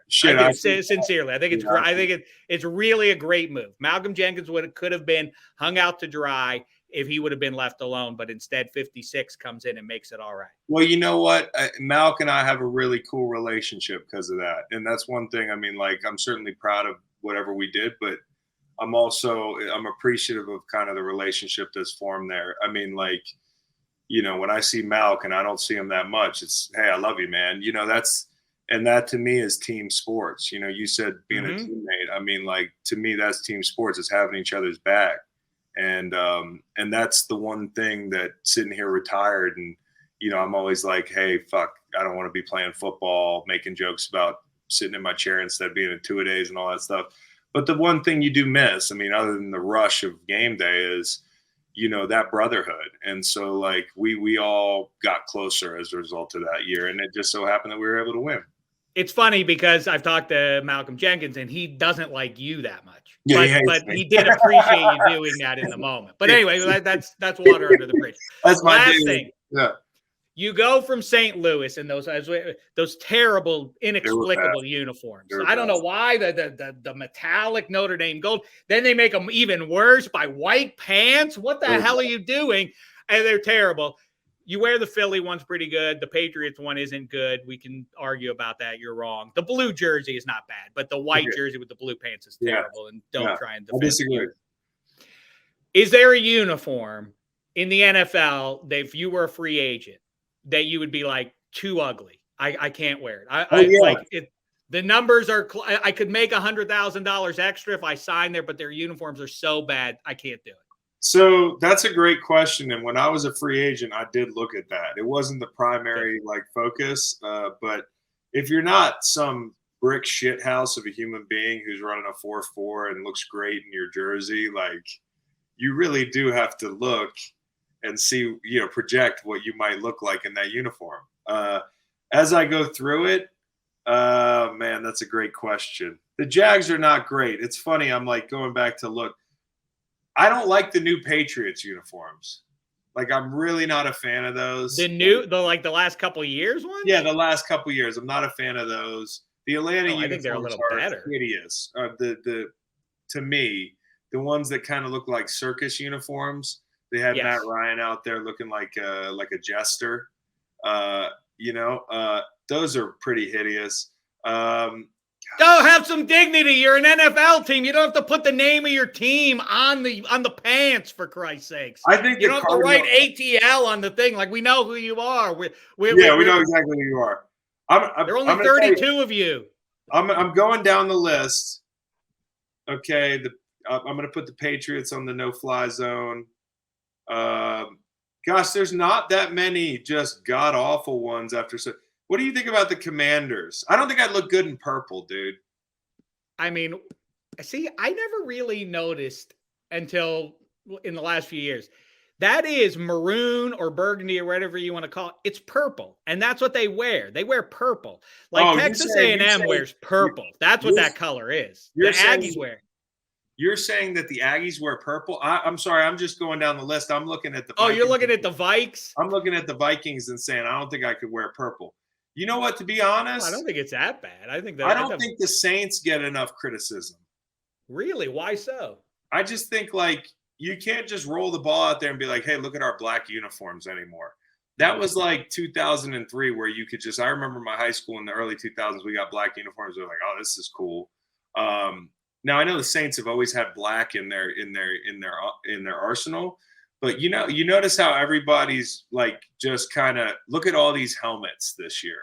it. Sincerely. I think it's I think it's really a great move. Malcolm Jenkins could have been hung out to dry if he would have been left alone, but instead 56 comes in and makes it all right. Well, you know what? Malk and I have a really cool relationship because of that. And that's one thing. I mean, like, I'm certainly proud of whatever we did, but I'm appreciative of kind of the relationship that's formed there. I mean, like, you know, when I see Malk and I don't see him that much, it's, hey, I love you, man. You know, that to me is team sports. You know, you said being a teammate. I mean, like, to me, that's team sports. It's having each other's back. And that's the one thing that sitting here retired and, you know, I'm always like, hey, fuck, I don't want to be playing football, making jokes about sitting in my chair instead of being in two-a-days and all that stuff. But the one thing you do miss, I mean, other than the rush of game day is, you know, that brotherhood. And so, like, we all got closer as a result of that year. And it just so happened that we were able to win. It's funny because I've talked to Malcolm Jenkins and he doesn't like you that much. Yeah, but he did appreciate you doing that in the moment. But anyway, that's water under the bridge. That's my last thing. Yeah. You go from St. Louis and those terrible, inexplicable uniforms. I don't know why the metallic Notre Dame gold. Then they make them even worse by white pants. What the hell are you doing? And they're terrible. You wear the Philly one's pretty good. The Patriots one isn't good. We can argue about that. You're wrong. The blue jersey is not bad, but the white jersey with the blue pants is terrible. And don't try and defend it. I disagree. Is there a uniform in the NFL that if you were a free agent that you would be like, too ugly? I can't wear it. Like it. The numbers are. I could make $100,000 extra if I sign there, but their uniforms are so bad I can't do it. So that's a great question. And when I was a free agent, I did look at that. It wasn't the primary focus, but if you're not some brick shit house of a human being who's running a 4.4 and looks great in your jersey, like, you really do have to look and see, you know, project what you might look like in that uniform. As I go through it, man, that's a great question. The Jags are not great. It's funny. I'm like going back to look. I don't like the new Patriots uniforms. Like, I'm really not a fan of those. The last couple of years ones? Yeah, the last couple of years. I'm not a fan of those. The Atlanta uniforms, I think they're a little better. Hideous. To me, the ones that kind of look like circus uniforms. They had Matt Ryan out there looking like a jester. You know, those are pretty hideous. Have some dignity. You're an NFL team. You don't have to put the name of your team on the pants, for Christ's sakes. I think you don't have to write ATL on the thing. Like, we know who you are. We know exactly who you are. There are only 32 of you. I'm going down the list. Okay, I'm going to put the Patriots on the no-fly zone. Gosh, there's not that many just god-awful ones after. So, what do you think about the Commanders? I don't think I'd look good in purple, dude. I mean, see, I never really noticed until in the last few years. That is maroon or burgundy or whatever you want to call it. It's purple, and that's what they wear. They wear purple. Like Texas A&M wears purple. That's what that color is. The Aggies wear. You're saying that the Aggies wear purple? I'm sorry. I'm just going down the list. I'm looking at the Vikings. Oh, you're looking at the Vikes? I'm looking at the Vikings and saying, I don't think I could wear purple. You know what? To be honest, I don't think it's that bad. I think think the Saints get enough criticism. Really? Why so? I just think, like, you can't just roll the ball out there and be like, hey, look at our black uniforms anymore. That was like 2003 where you could just – I remember my high school in the early 2000s, we got black uniforms. They're like, oh, this is cool. Now I know the Saints have always had black in their arsenal, but you notice how everybody's like just kind of look at all these helmets this year.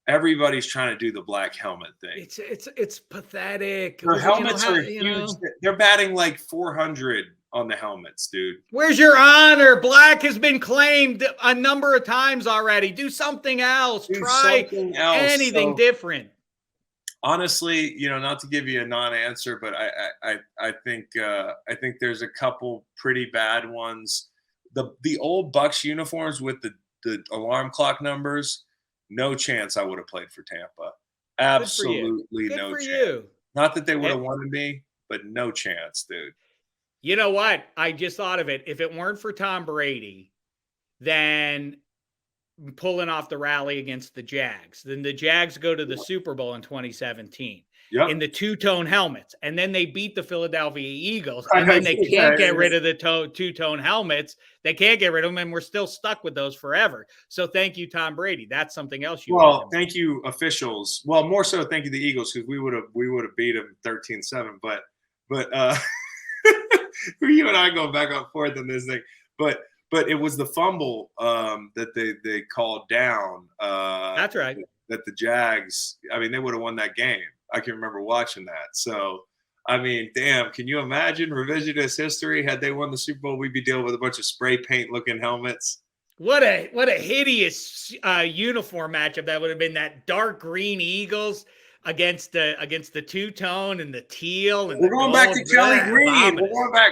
everybody's trying to do the black helmet thing. It's pathetic. Their helmets are huge. They're batting like 400 on the helmets, dude. Where's your honor? Black has been claimed a number of times already. Do something else. Try anything different. Honestly, not to give you a non-answer, but I think there's a couple pretty bad ones. The old Bucks uniforms with the alarm clock numbers, no chance I would have played for Tampa. Absolutely no chance. Not that they would have wanted me, but no chance, dude. You know what? I just thought of it. If it weren't for Tom Brady, then pulling off the rally against the Jags, then the Jags go to the Super Bowl in 2017 in the two-tone helmets, and then they beat the Philadelphia Eagles, and then they can't get rid of the two-tone helmets. They can't get rid of them, and we're still stuck with those forever. So thank you, Tom Brady. That's something else you. Well, thank you, officials. Well, more so, thank you, the Eagles, because we would have beat them 13-7. But you and I go back and forth on this thing, but it was the fumble that they called down. That's right. That the Jags, I mean, they would have won that game. I can remember watching that. So, I mean, damn, can you imagine revisionist history? Had they won the Super Bowl, we'd be dealing with a bunch of spray paint looking helmets. What a hideous uniform matchup that would have been. That dark green Eagles against the two-tone and the teal, and we're going back to Kelly Green.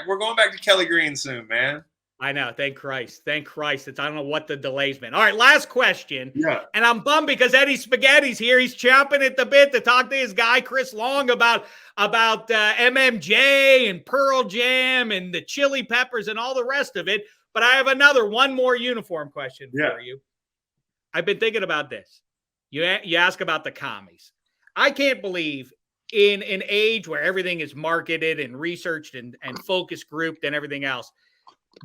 We're going back to Kelly Green soon, man. I know. Thank Christ. I don't know what the delay's been. All right, last question. Yeah. And I'm bummed because Eddie Spaghetti's here. He's chomping at the bit to talk to his guy Chris Long about MMJ and Pearl Jam and the Chili Peppers and all the rest of it. But I have one more uniform question for you. I've been thinking about this. You ask about the commies. I can't believe in an age where everything is marketed and researched and focus grouped and everything else,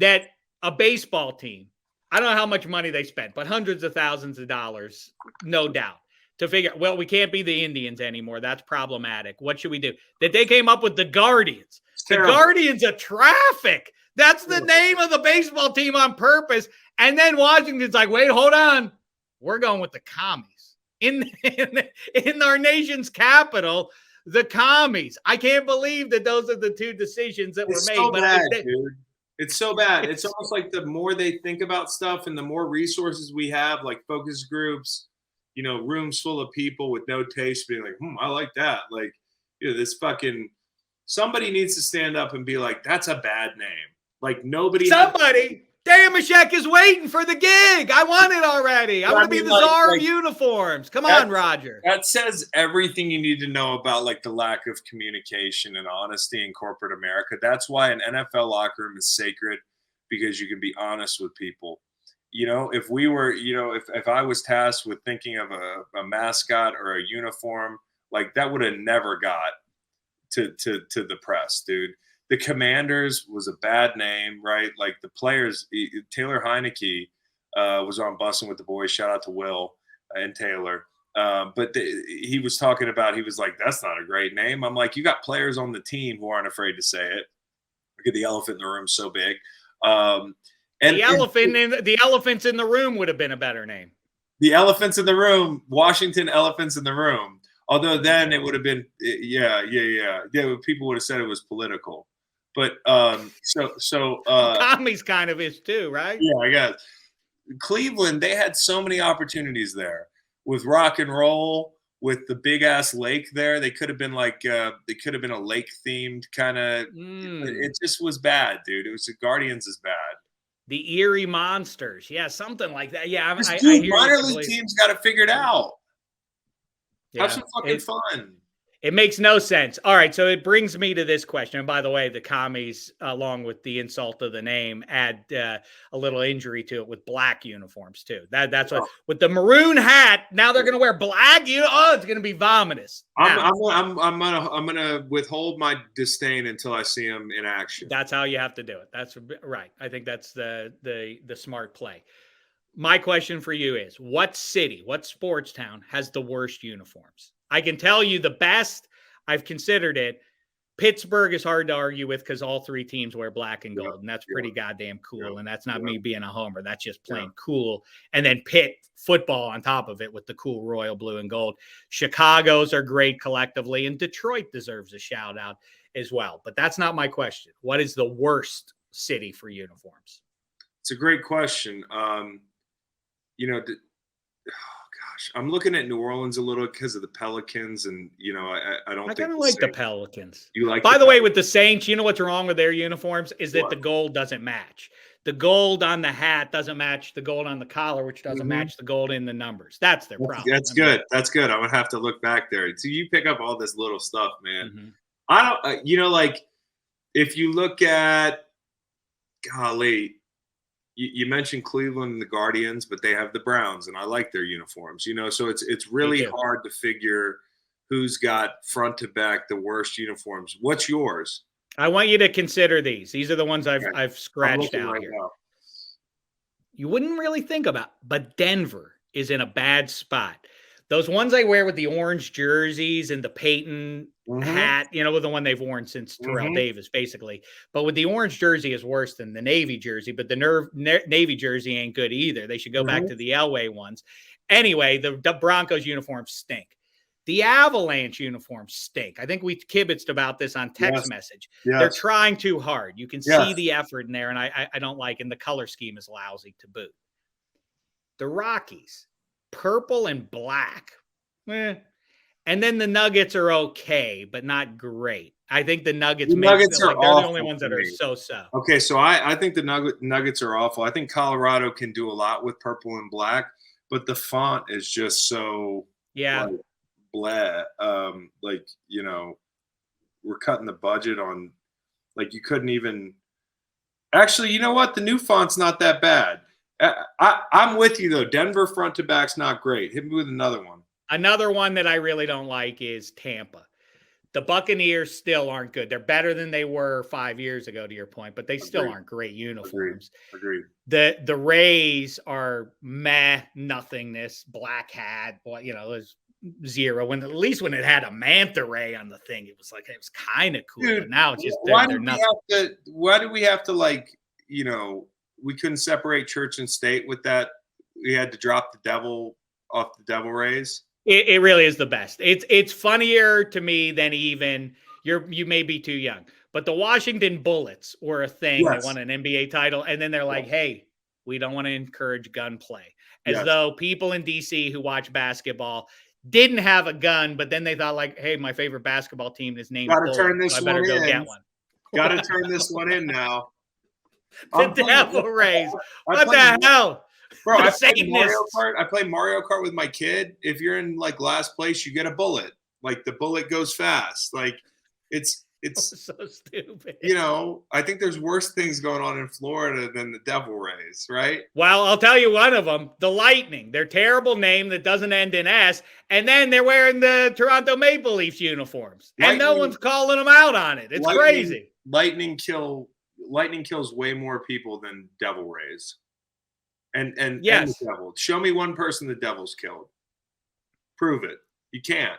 that a baseball team, I don't know how much money they spent, but hundreds of thousands of dollars, no doubt, to figure, well, we can't be the Indians anymore. That's problematic. What should we do? That they came up with the Guardians. The Guardians of Traffic. That's the name of the baseball team on purpose. And then Washington's like, wait, hold on. We're going with the commies. In our nation's capital, the commies. I can't believe that those are the two decisions that were made. So bad, dude. It's so bad. It's almost like the more they think about stuff and the more resources we have, like focus groups, rooms full of people with no taste being like, I like that. Like, this fucking somebody needs to stand up and be like, that's a bad name. Like Dameshek is waiting for the gig. I want it already. I want to be the czar of uniforms. Come on, Roger. That says everything you need to know about like the lack of communication and honesty in corporate America. That's why an NFL locker room is sacred, because you can be honest with people. If we were, if I was tasked with thinking of a mascot or a uniform, like that would have never got to the press, dude. The Commanders was a bad name, right? Like the players, Taylor Heineke was on Bussin' with the Boys. Shout out to Will and Taylor. But he was talking about, he was like, that's not a great name. I'm like, you got players on the team who aren't afraid to say it. Look at the elephant in the room, so big. The elephants in the room would have been a better name. The elephants in the room, Washington elephants in the room. Although then it would have been, people would have said it was political. But commies kind of is too, right? Yeah, I guess. Cleveland, they had so many opportunities there with rock and roll, with the big ass lake there. They could have been like, they could have been a lake themed kind of. It just was bad, dude. It was the Guardians is bad. The Erie Monsters, yeah, something like that. Yeah, minor league teams got it figured out. Yeah, have some fucking fun. It makes no sense. All right, so it brings me to this question. And by the way, the commies, along with the insult of the name, add a little injury to it with black uniforms too. That's what with the maroon hat. Now they're going to wear black. It's going to be vomitous. I'm gonna withhold my disdain until I see them in action. That's how you have to do it. That's right. I think that's the smart play. My question for you is, what city, what sports town has the worst uniforms? I can tell you the best, I've considered it, Pittsburgh is hard to argue with because all three teams wear black and gold, Yeah, and that's yeah, pretty goddamn cool. yeah, And that's not yeah, me being a homer. That's just plain yeah. cool. And then Pitt football on top of it with the cool royal blue and gold. Chicago's are great collectively, and Detroit deserves a shout out as well. But that's not my question. What is the worst city for uniforms? It's a great question. You know, gosh, I'm looking at New Orleans a little because of the Pelicans, and you know, I don't I think kind of like the Pelicans. you like. By the way, with the Saints, you know what's wrong with their uniforms is that What? the gold doesn't match. The gold on the hat doesn't match the gold on the collar, which doesn't match the gold in the numbers. That's their problem. That's good. That's good. I'm gonna have to look back there. So you pick up all this little stuff, man. Mm-hmm. I don't. You know, like if you look at, golly, you mentioned Cleveland and the Guardians, but they have the Browns, and I like their uniforms. You know, so it's really hard to figure who's got front to back the worst uniforms. What's yours? I want you to consider these. These are the ones I've scratched out right here. Now. You wouldn't really think about, but Denver is in a bad spot. Those ones I wear with the orange jerseys and the Peyton hat, you know, with the one they've worn since Terrell Davis, basically. But with the orange jersey is worse than the Navy jersey, but the Navy jersey ain't good either. They should go back to the Elway ones. Anyway, the Broncos uniforms stink. The Avalanche uniforms stink. I think we kibitzed about this on text message. Yes. They're trying too hard. You can see the effort in there, and I don't like it. And the color scheme is lousy to boot. The Rockies, purple and black. And then the Nuggets are okay, but not great. I think the Nuggets are they're the only ones that are so-so. Okay, so I think the Nuggets are awful. I think Colorado can do a lot with purple and black, but the font is just so blah. Like, you know, we're cutting the budget on, like, you couldn't even actually, you know what? The new font's not that bad. I'm with you though. Denver front to back's not great. Hit me with another one. Another one that I really don't like is Tampa. The Buccaneers still aren't good. They're better than they were 5 years ago, to your point, but they still aren't great uniforms. Agreed. The Rays are meh, nothingness, black hat, you know, it was zero. When at least when it had a manta ray on the thing, it was kind of cool. Dude, but now it's just why they're nothing. Why do we have to, like, you know, we couldn't separate church and state with that? We had to drop the devil off the Devil Rays. It really is the best. It's funnier to me than even you may be too young, but the Washington Bullets were a thing. They won an NBA title, and then they're like, "Hey, we don't want to encourage gunplay," as though people in DC who watch basketball didn't have a gun, but then they thought, like, "Hey, my favorite basketball team is named Bullets, turn this so I better one go in. get one." Got to turn this one in now. The Devil Rays. What the hell? Bro, I play Mario Kart with my kid. If you're in, like, last place, you get a bullet. Like, the bullet goes fast. Like, it's so stupid. You know, I think there's worse things going on in Florida than the Devil Rays, right? Well, I'll tell you one of them, the Lightning. Their terrible name that doesn't end in S, and then they're wearing the Toronto Maple Leafs uniforms, and no one's calling them out on it. It's crazy. Lightning kills way more people than Devil Rays. And yes. And the Devil. Show me one person the Devil's killed. Prove it. You can't.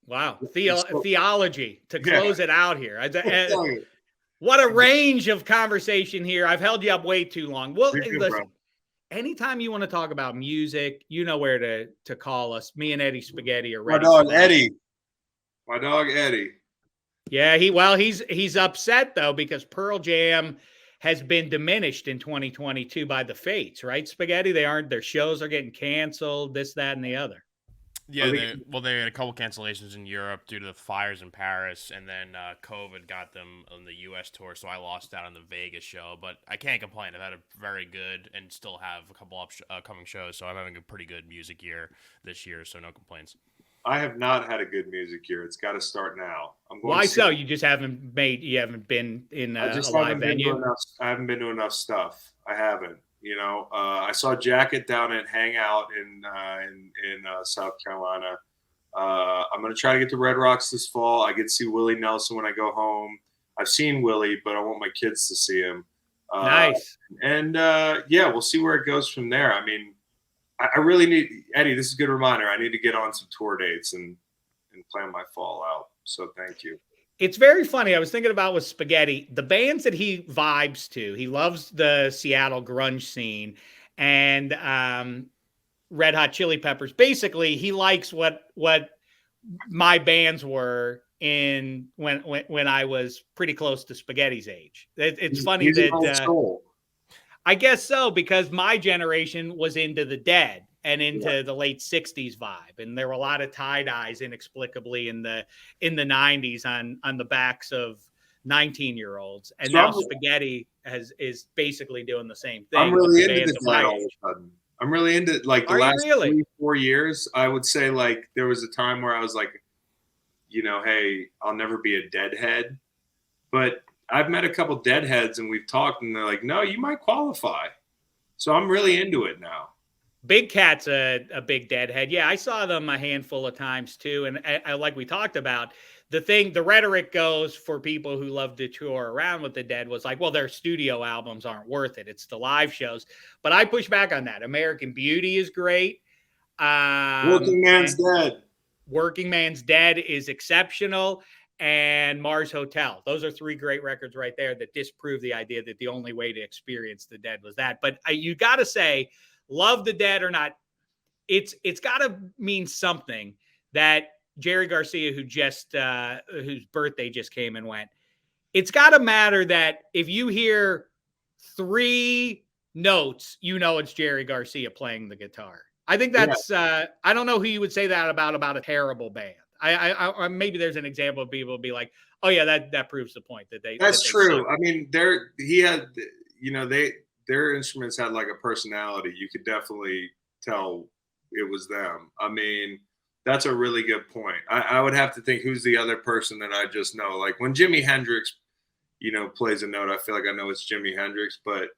Wow. Theology to close it out here. What a range of conversation here. I've held you up way too long. Well, listen, anytime you want to talk about music, you know where to call us. Me and Eddie Spaghetti are ready. My dog Eddie. Yeah, he's upset though because Pearl Jam has been diminished in 2022 by the fates, right? Spaghetti, their shows are getting canceled, this, that, and the other. Yeah, they had a couple cancellations in Europe due to the fires in Paris, and then COVID got them on the U.S. tour, so I lost out on the Vegas show. But I can't complain. I've had a very good and still have a couple upcoming shows, so I'm having a pretty good music year this year, so no complaints. I have not had a good music year. It's got to start now. Why so? You just haven't been in a live venue? I haven't been to enough stuff. I haven't. You know, I saw Jacket down at Hangout in South Carolina. I'm going to try to get to Red Rocks this fall. I get to see Willie Nelson when I go home. I've seen Willie, but I want my kids to see him. Nice. And we'll see where it goes from there. I mean, I really need, Eddie, this is a good reminder. I need to get on some tour dates and plan my fall out. So thank you. It's very funny. I was thinking about with Spaghetti, the bands that he vibes to. He loves the Seattle grunge scene and Red Hot Chili Peppers. Basically, he likes what my bands were in when I was pretty close to Spaghetti's age. It's funny He's an that old soul. I guess so, because my generation was into the Dead and into the late 60s vibe. And there were a lot of tie-dyes inexplicably in the 90s on the backs of 19-year-olds. And So now Spaghetti is basically doing the same thing. I'm really with the into bands the of Dead my all of age. a sudden. I'm really into like the Are you last really? 3-4 years. I would say like there was a time where I was like, you know, hey, I'll never be a Deadhead. But I've met a couple Deadheads and we've talked and they're like, no, you might qualify. So I'm really into it now. Big Cat's a big Deadhead. Yeah, I saw them a handful of times too. And I like we talked about, the rhetoric goes for people who love to tour around with the Dead was like, well, their studio albums aren't worth it. It's the live shows. But I push back on that. American Beauty is great. Working Man's Dead. Working Man's Dead is exceptional. And Mars Hotel. Those are 3 great records right there that disprove the idea that the only way to experience the Dead was that. But you got to say, love the Dead or not, it's got to mean something that Jerry Garcia, who just whose birthday just came and went, it's got to matter that if you hear 3 notes, you know it's Jerry Garcia playing the guitar. I think that's I don't know who you would say that about a terrible band. I maybe there's an example of people be like, oh yeah, that proves the point that they. That's that they true. suck. I mean, their instruments had like a personality. You could definitely tell it was them. I mean, that's a really good point. I would have to think who's the other person that I just know. Like when Jimi Hendrix, plays a note, I feel like I know it's Jimi Hendrix, but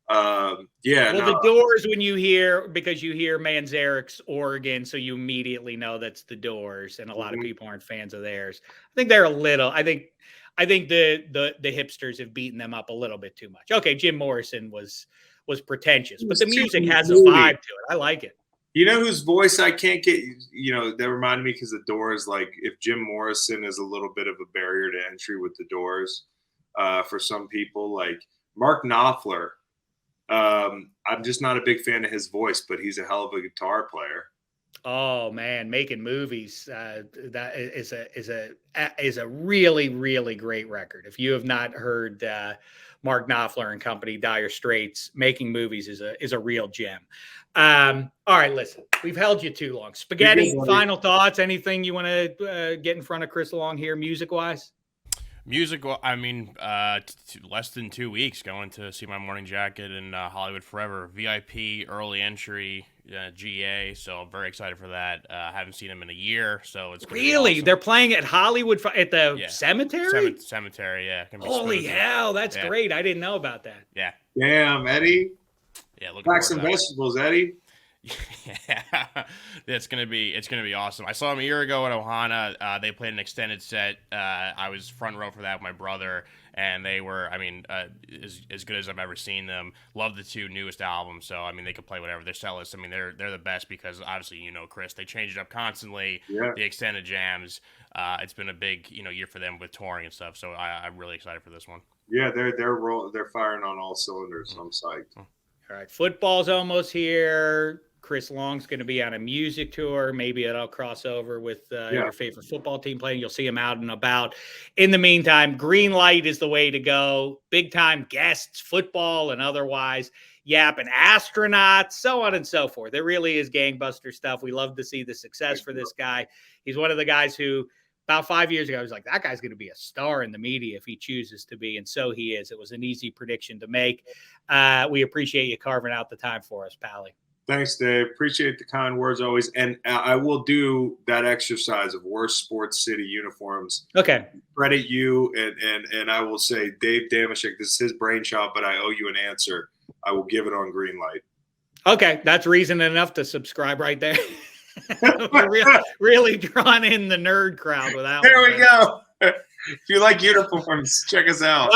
The Doors, when you hear Manzarek's organ, so you immediately know that's the Doors, and a lot of people aren't fans of theirs. I think they're a little. I think the hipsters have beaten them up a little bit too much. Okay, Jim Morrison was pretentious, but the music has a vibe to it. I like it. You know whose voice I can't get? That reminded me because the Doors. Like if Jim Morrison is a little bit of a barrier to entry with the Doors, for some people, like Mark Knopfler. I'm just not a big fan of his voice, but he's a hell of a guitar player. Oh man, making movies that is a really, really great record. If you have not heard Mark Knopfler and company, Dire Straits, Making Movies is a real gem. All right, listen, we've held you too long. Spaghetti, final thoughts? Anything you want to get in front of Chris Long here, music wise? Musical, I mean, less than 2 weeks going to see my Morning Jacket in Hollywood Forever. VIP, early entry, GA, so I'm very excited for that. Haven't seen him in a year, so it's gonna be awesome. They're playing at Hollywood at the cemetery? Cemetery, yeah. Holy hell, that's great. I didn't know about that. Yeah. Damn, Eddie. Yeah, look back some vegetables, Eddie. Yeah, it's gonna be awesome. I saw him a year ago at Ohana. They played an extended set. I was front row for that with my brother, and they were, as good as I've ever seen them. Love the 2 newest albums. So I mean, they could play whatever. They're sellers. I mean, they're the best because obviously Chris, they change it up constantly. Yeah. The extended jams. It's been a big year for them with touring and stuff. So I'm really excited for this one. Yeah, they're firing on all cylinders. So I'm psyched. All right, football's almost here. Chris Long's going to be on a music tour. Maybe it'll cross over with your favorite football team playing. You'll see him out and about. In the meantime, green light is the way to go. Big time guests, football and otherwise. Yap and astronauts, so on and so forth. There really is gangbuster stuff. We love to see the success for this guy. He's one of the guys who about 5 years ago, I was like, that guy's going to be a star in the media if he chooses to be. And so he is. It was an easy prediction to make. We appreciate you carving out the time for us, Pally. Thanks, Dave. Appreciate the kind words always. And I will do that exercise of worst sports city uniforms. Okay. Credit you. And I will say, Dave Dameshek, this is his brainchild, but I owe you an answer. I will give it on green light. Okay. That's reason enough to subscribe right there. really drawn in the nerd crowd with that. There we go. If you like uniforms, check us out.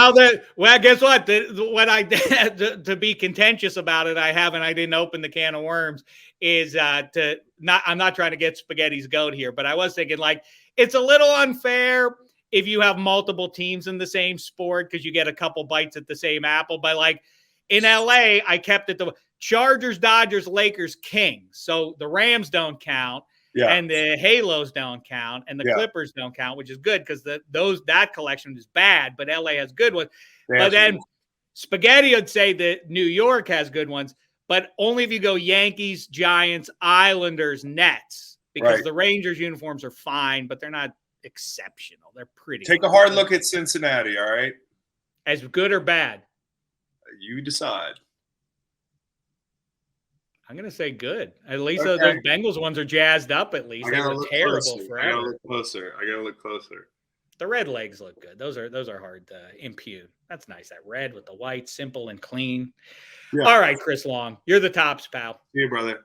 Well, guess what? What I did to be contentious about it, I didn't open the can of worms. Is I'm not trying to get Spaghetti's goat here, but I was thinking like it's a little unfair if you have multiple teams in the same sport because you get a couple bites at the same apple. But like in LA, I kept it the Chargers, Dodgers, Lakers, Kings. So the Rams don't count. Yeah. And the Halos don't count, and the Clippers don't count, which is good because that collection is bad, but LA has good ones. But then Spaghetti would say that New York has good ones, but only if you go Yankees, Giants, Islanders, Nets, because the Rangers uniforms are fine, but they're not exceptional. They're pretty. Take a hard look at Cincinnati, all right? As good or bad? You decide. I'm going to say good. At least those Bengals ones are jazzed up at least. They were terrible forever. I got to look closer. The red legs look good. Those are hard to impugn. That's nice. That red with the white, simple and clean. Yeah. All right, Chris Long. You're the tops, pal. See you, brother.